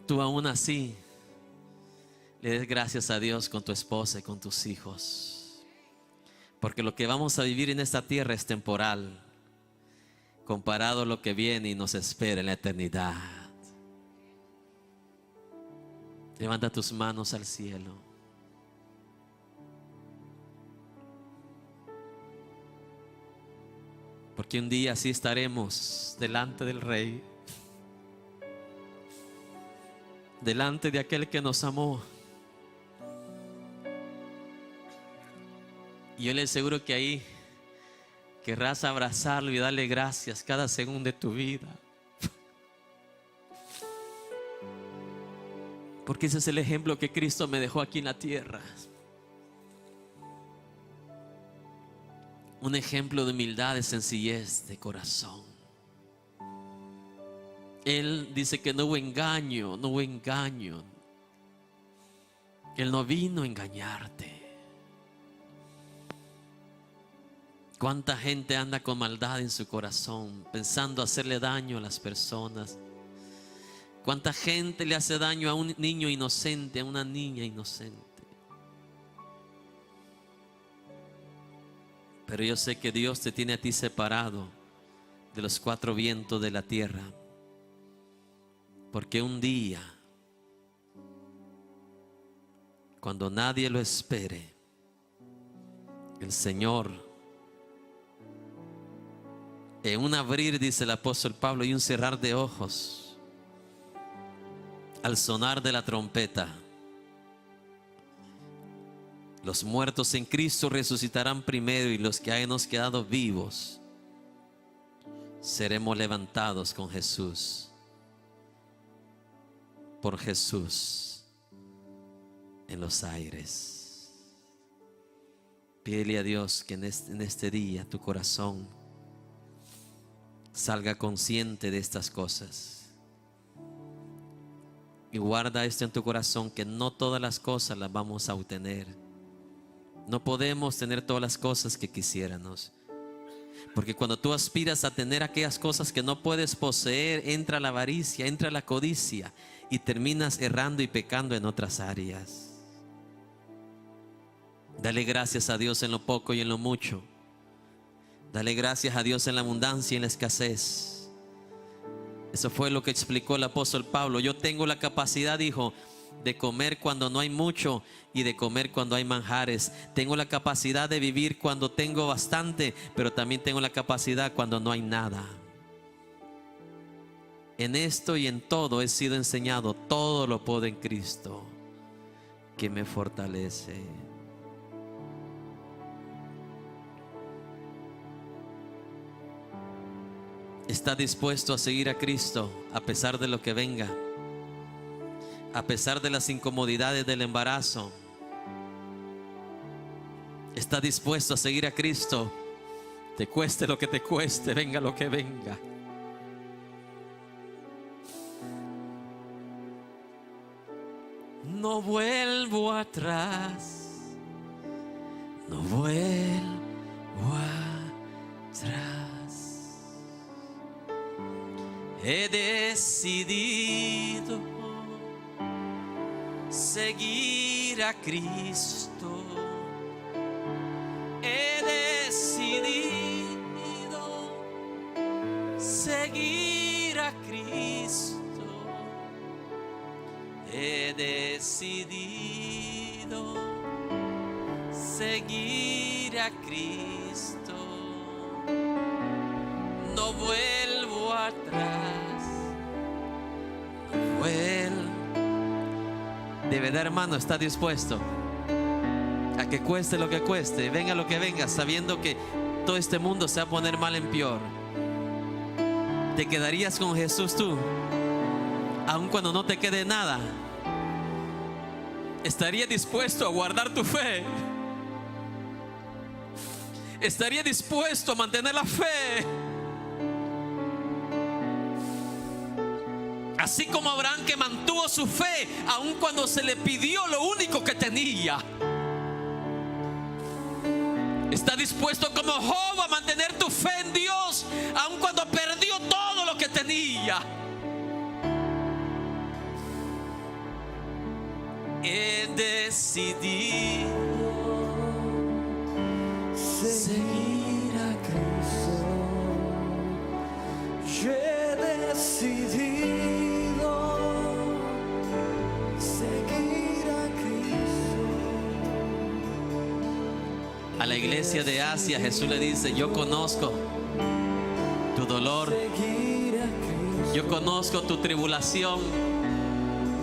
A: tú aún así le des gracias a Dios con tu esposa y con tus hijos, porque lo que vamos a vivir en esta tierra es temporal comparado a lo que viene y nos espera en la eternidad. Levanta tus manos al cielo. Porque un día así estaremos delante del Rey, delante de aquel que nos amó. Y yo le aseguro que ahí querrás abrazarlo y darle gracias cada segundo de tu vida. Porque ese es el ejemplo que Cristo me dejó aquí en la tierra. Un ejemplo de humildad, de sencillez de corazón. Él dice que no hubo engaño, no hubo engaño. Él no vino a engañarte. ¿Cuánta gente anda con maldad en su corazón, pensando hacerle daño a las personas? ¿Cuánta gente le hace daño a un niño inocente, a una niña inocente? Pero yo sé que Dios te tiene a ti separado de los cuatro vientos de la tierra, porque un día, cuando nadie lo espere, el Señor, en un abrir, dice el apóstol Pablo, y un cerrar de ojos, al sonar de la trompeta, los muertos en Cristo resucitarán primero, y los que hayamos quedado vivos seremos levantados con Jesús, por Jesús, en los aires. Pídele a Dios que en este día tu corazón salga consciente de estas cosas. Y guarda esto en tu corazón, que no todas las cosas las vamos a obtener. No podemos tener todas las cosas que quisiéramos. Porque cuando tú aspiras a tener aquellas cosas que no puedes poseer, entra la avaricia, entra la codicia, y terminas errando y pecando en otras áreas. Dale gracias a Dios en lo poco y en lo mucho. Dale gracias a Dios en la abundancia y en la escasez. Eso fue lo que explicó el apóstol Pablo. Yo tengo la capacidad, dijo, de comer cuando no hay mucho y de comer cuando hay manjares. Tengo la capacidad de vivir cuando tengo bastante, pero también tengo la capacidad cuando no hay nada. En esto y en todo he sido enseñado, todo lo puedo en Cristo que me fortalece. ¿Está dispuesto a seguir a Cristo a pesar de lo que venga? A pesar de las incomodidades del embarazo. ¿Está dispuesto a seguir a Cristo? Te cueste lo que te cueste, venga lo que venga. No vuelvo atrás, no vuelvo atrás. He decidido seguir a Cristo. He decidido seguir a Cristo. He decidido seguir a Cristo. No vuelvo atrás, no vuelvo. De verdad, hermano, está dispuesto a que cueste lo que cueste, venga lo que venga, sabiendo que todo este mundo se va a poner mal en peor. ¿Te quedarías con Jesús tú, aun cuando no te quede nada? ¿Estarías dispuesto a guardar tu fe? ¿Estaría dispuesto a mantener la fe Así como Abraham, que mantuvo su fe aun cuando se le pidió lo único que tenía. Está dispuesto como Job a mantener tu fe en Dios aun cuando perdió todo lo que tenía. He decidido
B: seguir a Cristo. Yo he decidido seguir a Cristo.
A: A la iglesia de Asia Jesús le dice: yo conozco tu dolor,
B: Seguir a Cristo.
A: yo conozco tu tribulación,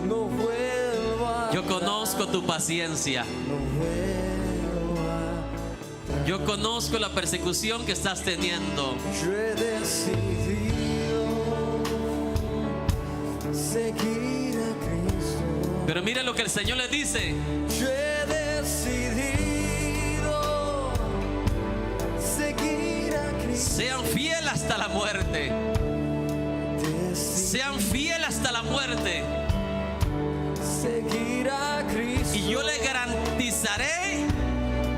B: No vuelvo a
A: yo conozco tu paciencia,
B: no vuelvo a
A: yo conozco la persecución que estás teniendo.
B: Yo he decidido seguir a Cristo.
A: Pero mire lo que el Señor le dice:
B: Yo he decidido seguir a Cristo.
A: sean fieles hasta la muerte, sean fieles hasta la muerte,
B: Seguir a Cristo.
A: y yo le garantizaré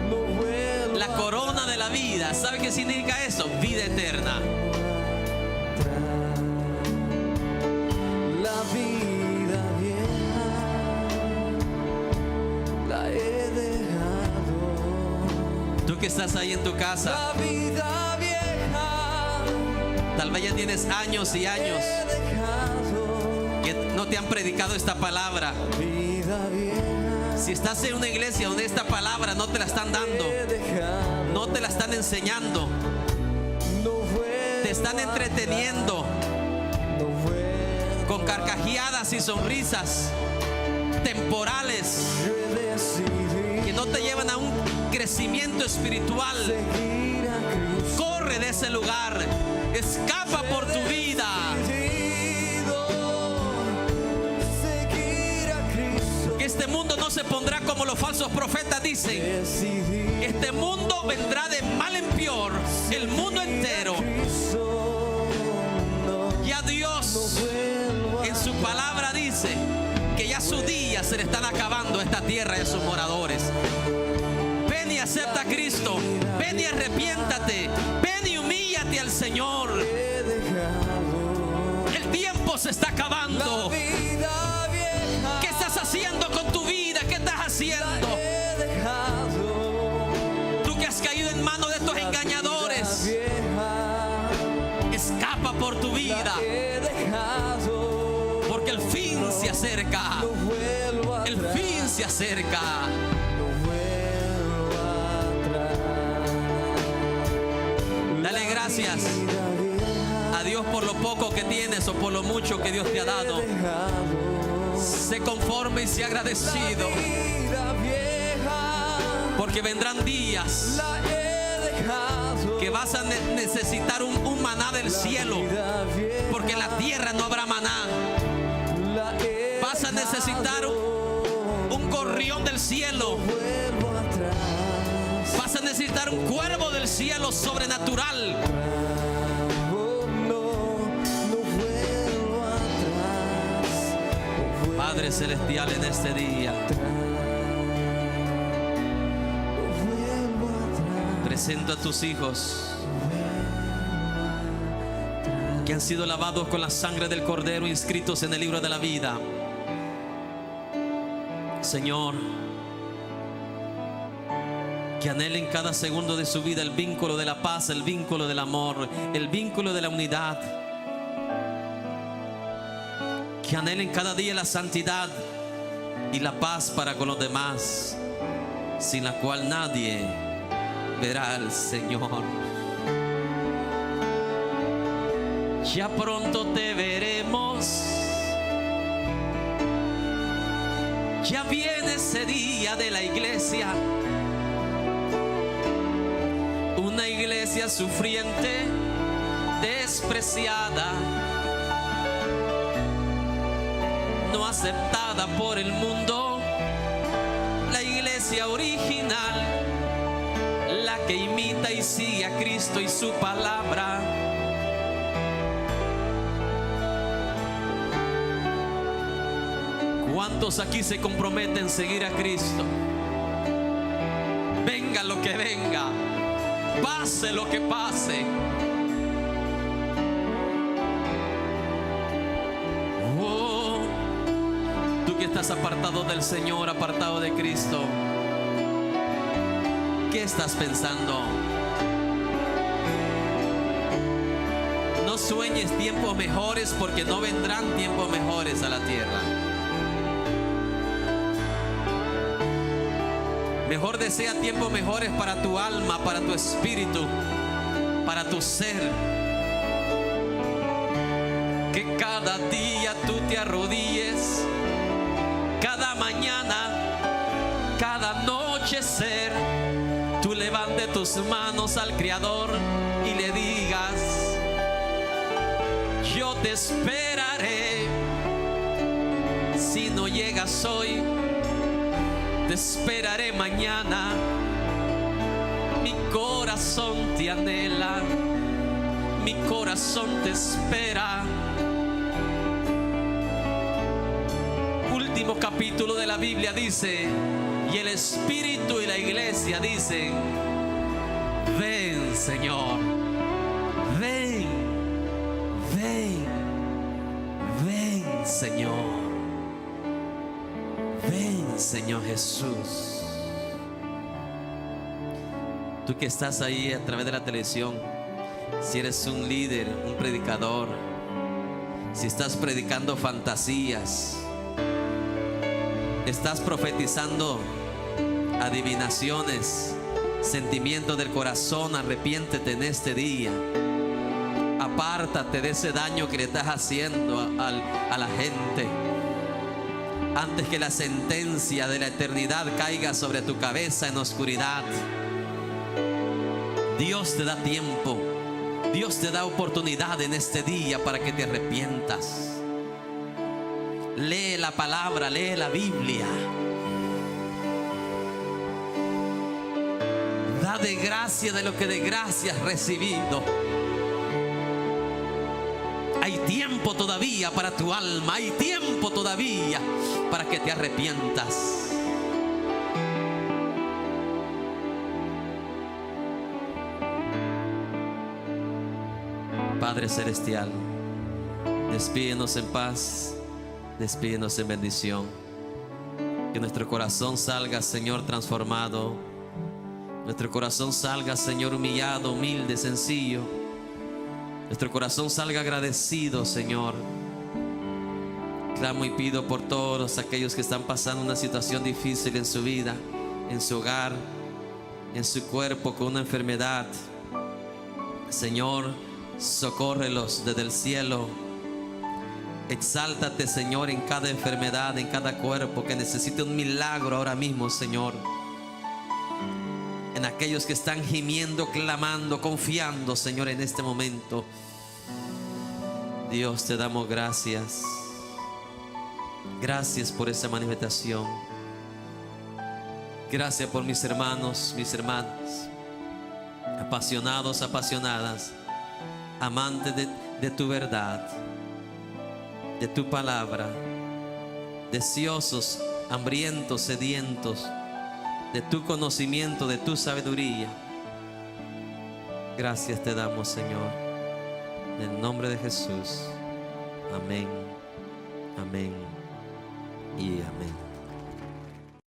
B: No vuelvo
A: la corona de la vida. ¿Sabe qué significa eso? Vida eterna.
B: atrás. La vida vieja la he dejado.
A: Tú que estás ahí en tu casa,
B: La vida vieja
A: tal vez ya tienes años y años
B: he dejado.
A: que no te han predicado esta palabra.
B: Vida vieja
A: Si estás en una iglesia donde esta palabra no te la están dando,
B: he dejado.
A: no te la están enseñando,
B: No vuelvo
A: te están entreteniendo
B: no vuelvo.
A: con carcajadas y sonrisas temporales
B: Yo he decidido
A: que no te llevan a un crecimiento espiritual,
B: seguir a Cristo.
A: corre de ese lugar, escapa por tu vida.
B: Decidido seguir a Cristo.
A: Que este mundo no se pondrá como los falsos profetas dicen.
B: Decidido
A: Este mundo vendrá de mal en peor, el mundo entero.
B: Cristo. No
A: Ya Dios
B: vuelvo
A: en su palabra dice que ya sus días se le están acabando a esta tierra y a sus moradores. Ven y acepta a Cristo, ven y arrepiéntate, ven y humíllate al Señor.
B: he dejado.
A: El tiempo se está
B: La
A: acabando.
B: vida vieja
A: ¿Qué estás haciendo con tu vida? ¿Qué estás haciendo?
B: he dejado.
A: Tú que has caído en manos de estos
B: La
A: engañadores,
B: vida vieja
A: escapa por tu vida,
B: he dejado.
A: porque el fin se acerca.
B: No vuelvo
A: El
B: atrás.
A: fin se acerca.
B: No vuelvo atrás.
A: Dale gracias
B: Vida vieja
A: a Dios por lo poco que tienes o por lo mucho que Dios te ha dado.
B: he dejado.
A: Sé conforme y sé agradecido,
B: La vida vieja
A: porque vendrán días
B: la he dejado.
A: que vas a necesitar un maná del cielo,
B: Vida vieja
A: porque en la tierra no habrá maná.
B: la he
A: Vas a necesitar
B: dejado.
A: un gorrión del cielo,
B: Vuelvo atrás.
A: vas a necesitar un cuervo del cielo sobrenatural.
B: Oh, no vuelvo atrás. No vuelvo
A: Padre celestial, en este día
B: No vuelvo atrás.
A: presento a tus hijos que han sido lavados con la sangre del Cordero, inscritos en el libro de la vida. Señor, que anhelen cada segundo de su vida el vínculo de la paz, el vínculo del amor, el vínculo de la unidad. Que anhelen cada día la santidad y la paz para con los demás, sin la cual nadie verá al Señor. Ya pronto te veremos. Ya viene ese día de la iglesia. Una iglesia sufriente, despreciada, no aceptada por el mundo. La iglesia original, la que imita y sigue a Cristo y su palabra. ¿Cuántos aquí se comprometen a seguir a Cristo? Venga lo que venga, pase lo que pase. Oh, tú que estás apartado del Señor, apartado de Cristo, ¿qué estás pensando? No sueñes tiempos mejores, porque no vendrán tiempos mejores a la tierra. Mejor desea tiempos mejores para tu alma, para tu espíritu, para tu ser. Que cada día tú te arrodilles, cada mañana, cada anochecer, tú levantes tus manos al Creador y le digas: yo te esperaré. Si no llegas hoy, te esperaré mañana. Mi corazón te anhela, mi corazón te espera. Último capítulo de la Biblia dice, y el Espíritu y la iglesia dicen: ven, Señor, ven, ven, ven, Señor. Ven, Señor Jesús. Tú que estás ahí a través de la televisión, si eres un líder, un predicador, si estás predicando fantasías, estás profetizando adivinaciones, sentimientos del corazón, arrepiéntete en este día. Apártate de ese daño que le estás haciendo a la gente, antes que la sentencia de la eternidad caiga sobre tu cabeza en oscuridad. Dios te da tiempo, Dios te da oportunidad en este día para que te arrepientas. Lee la palabra, lee la Biblia. Da de gracia de lo que de gracia has recibido. Hay tiempo todavía para tu alma, hay tiempo todavía para que te arrepientas. Padre Celestial, despídenos en paz, despídenos en bendición. Que nuestro corazón salga, Señor, transformado. Nuestro corazón salga, Señor, humillado, humilde, sencillo. Nuestro corazón salga agradecido, Señor. Clamo y pido por todos aquellos que están pasando una situación difícil en su vida, en su hogar, en su cuerpo, con una enfermedad. Señor, socórrelos desde el cielo. Exáltate, Señor, en cada enfermedad, en cada cuerpo que necesite un milagro ahora mismo, Señor. En aquellos que están gimiendo, clamando, confiando, Señor, en este momento. Dios, te damos gracias. Gracias por esa manifestación. Gracias por mis hermanos, mis hermanas, apasionados, apasionadas, amantes de tu verdad, de tu palabra, deseosos, hambrientos, sedientos de tu conocimiento, de tu sabiduría. Gracias te damos, Señor, en el nombre de Jesús. Amén, amén y amén.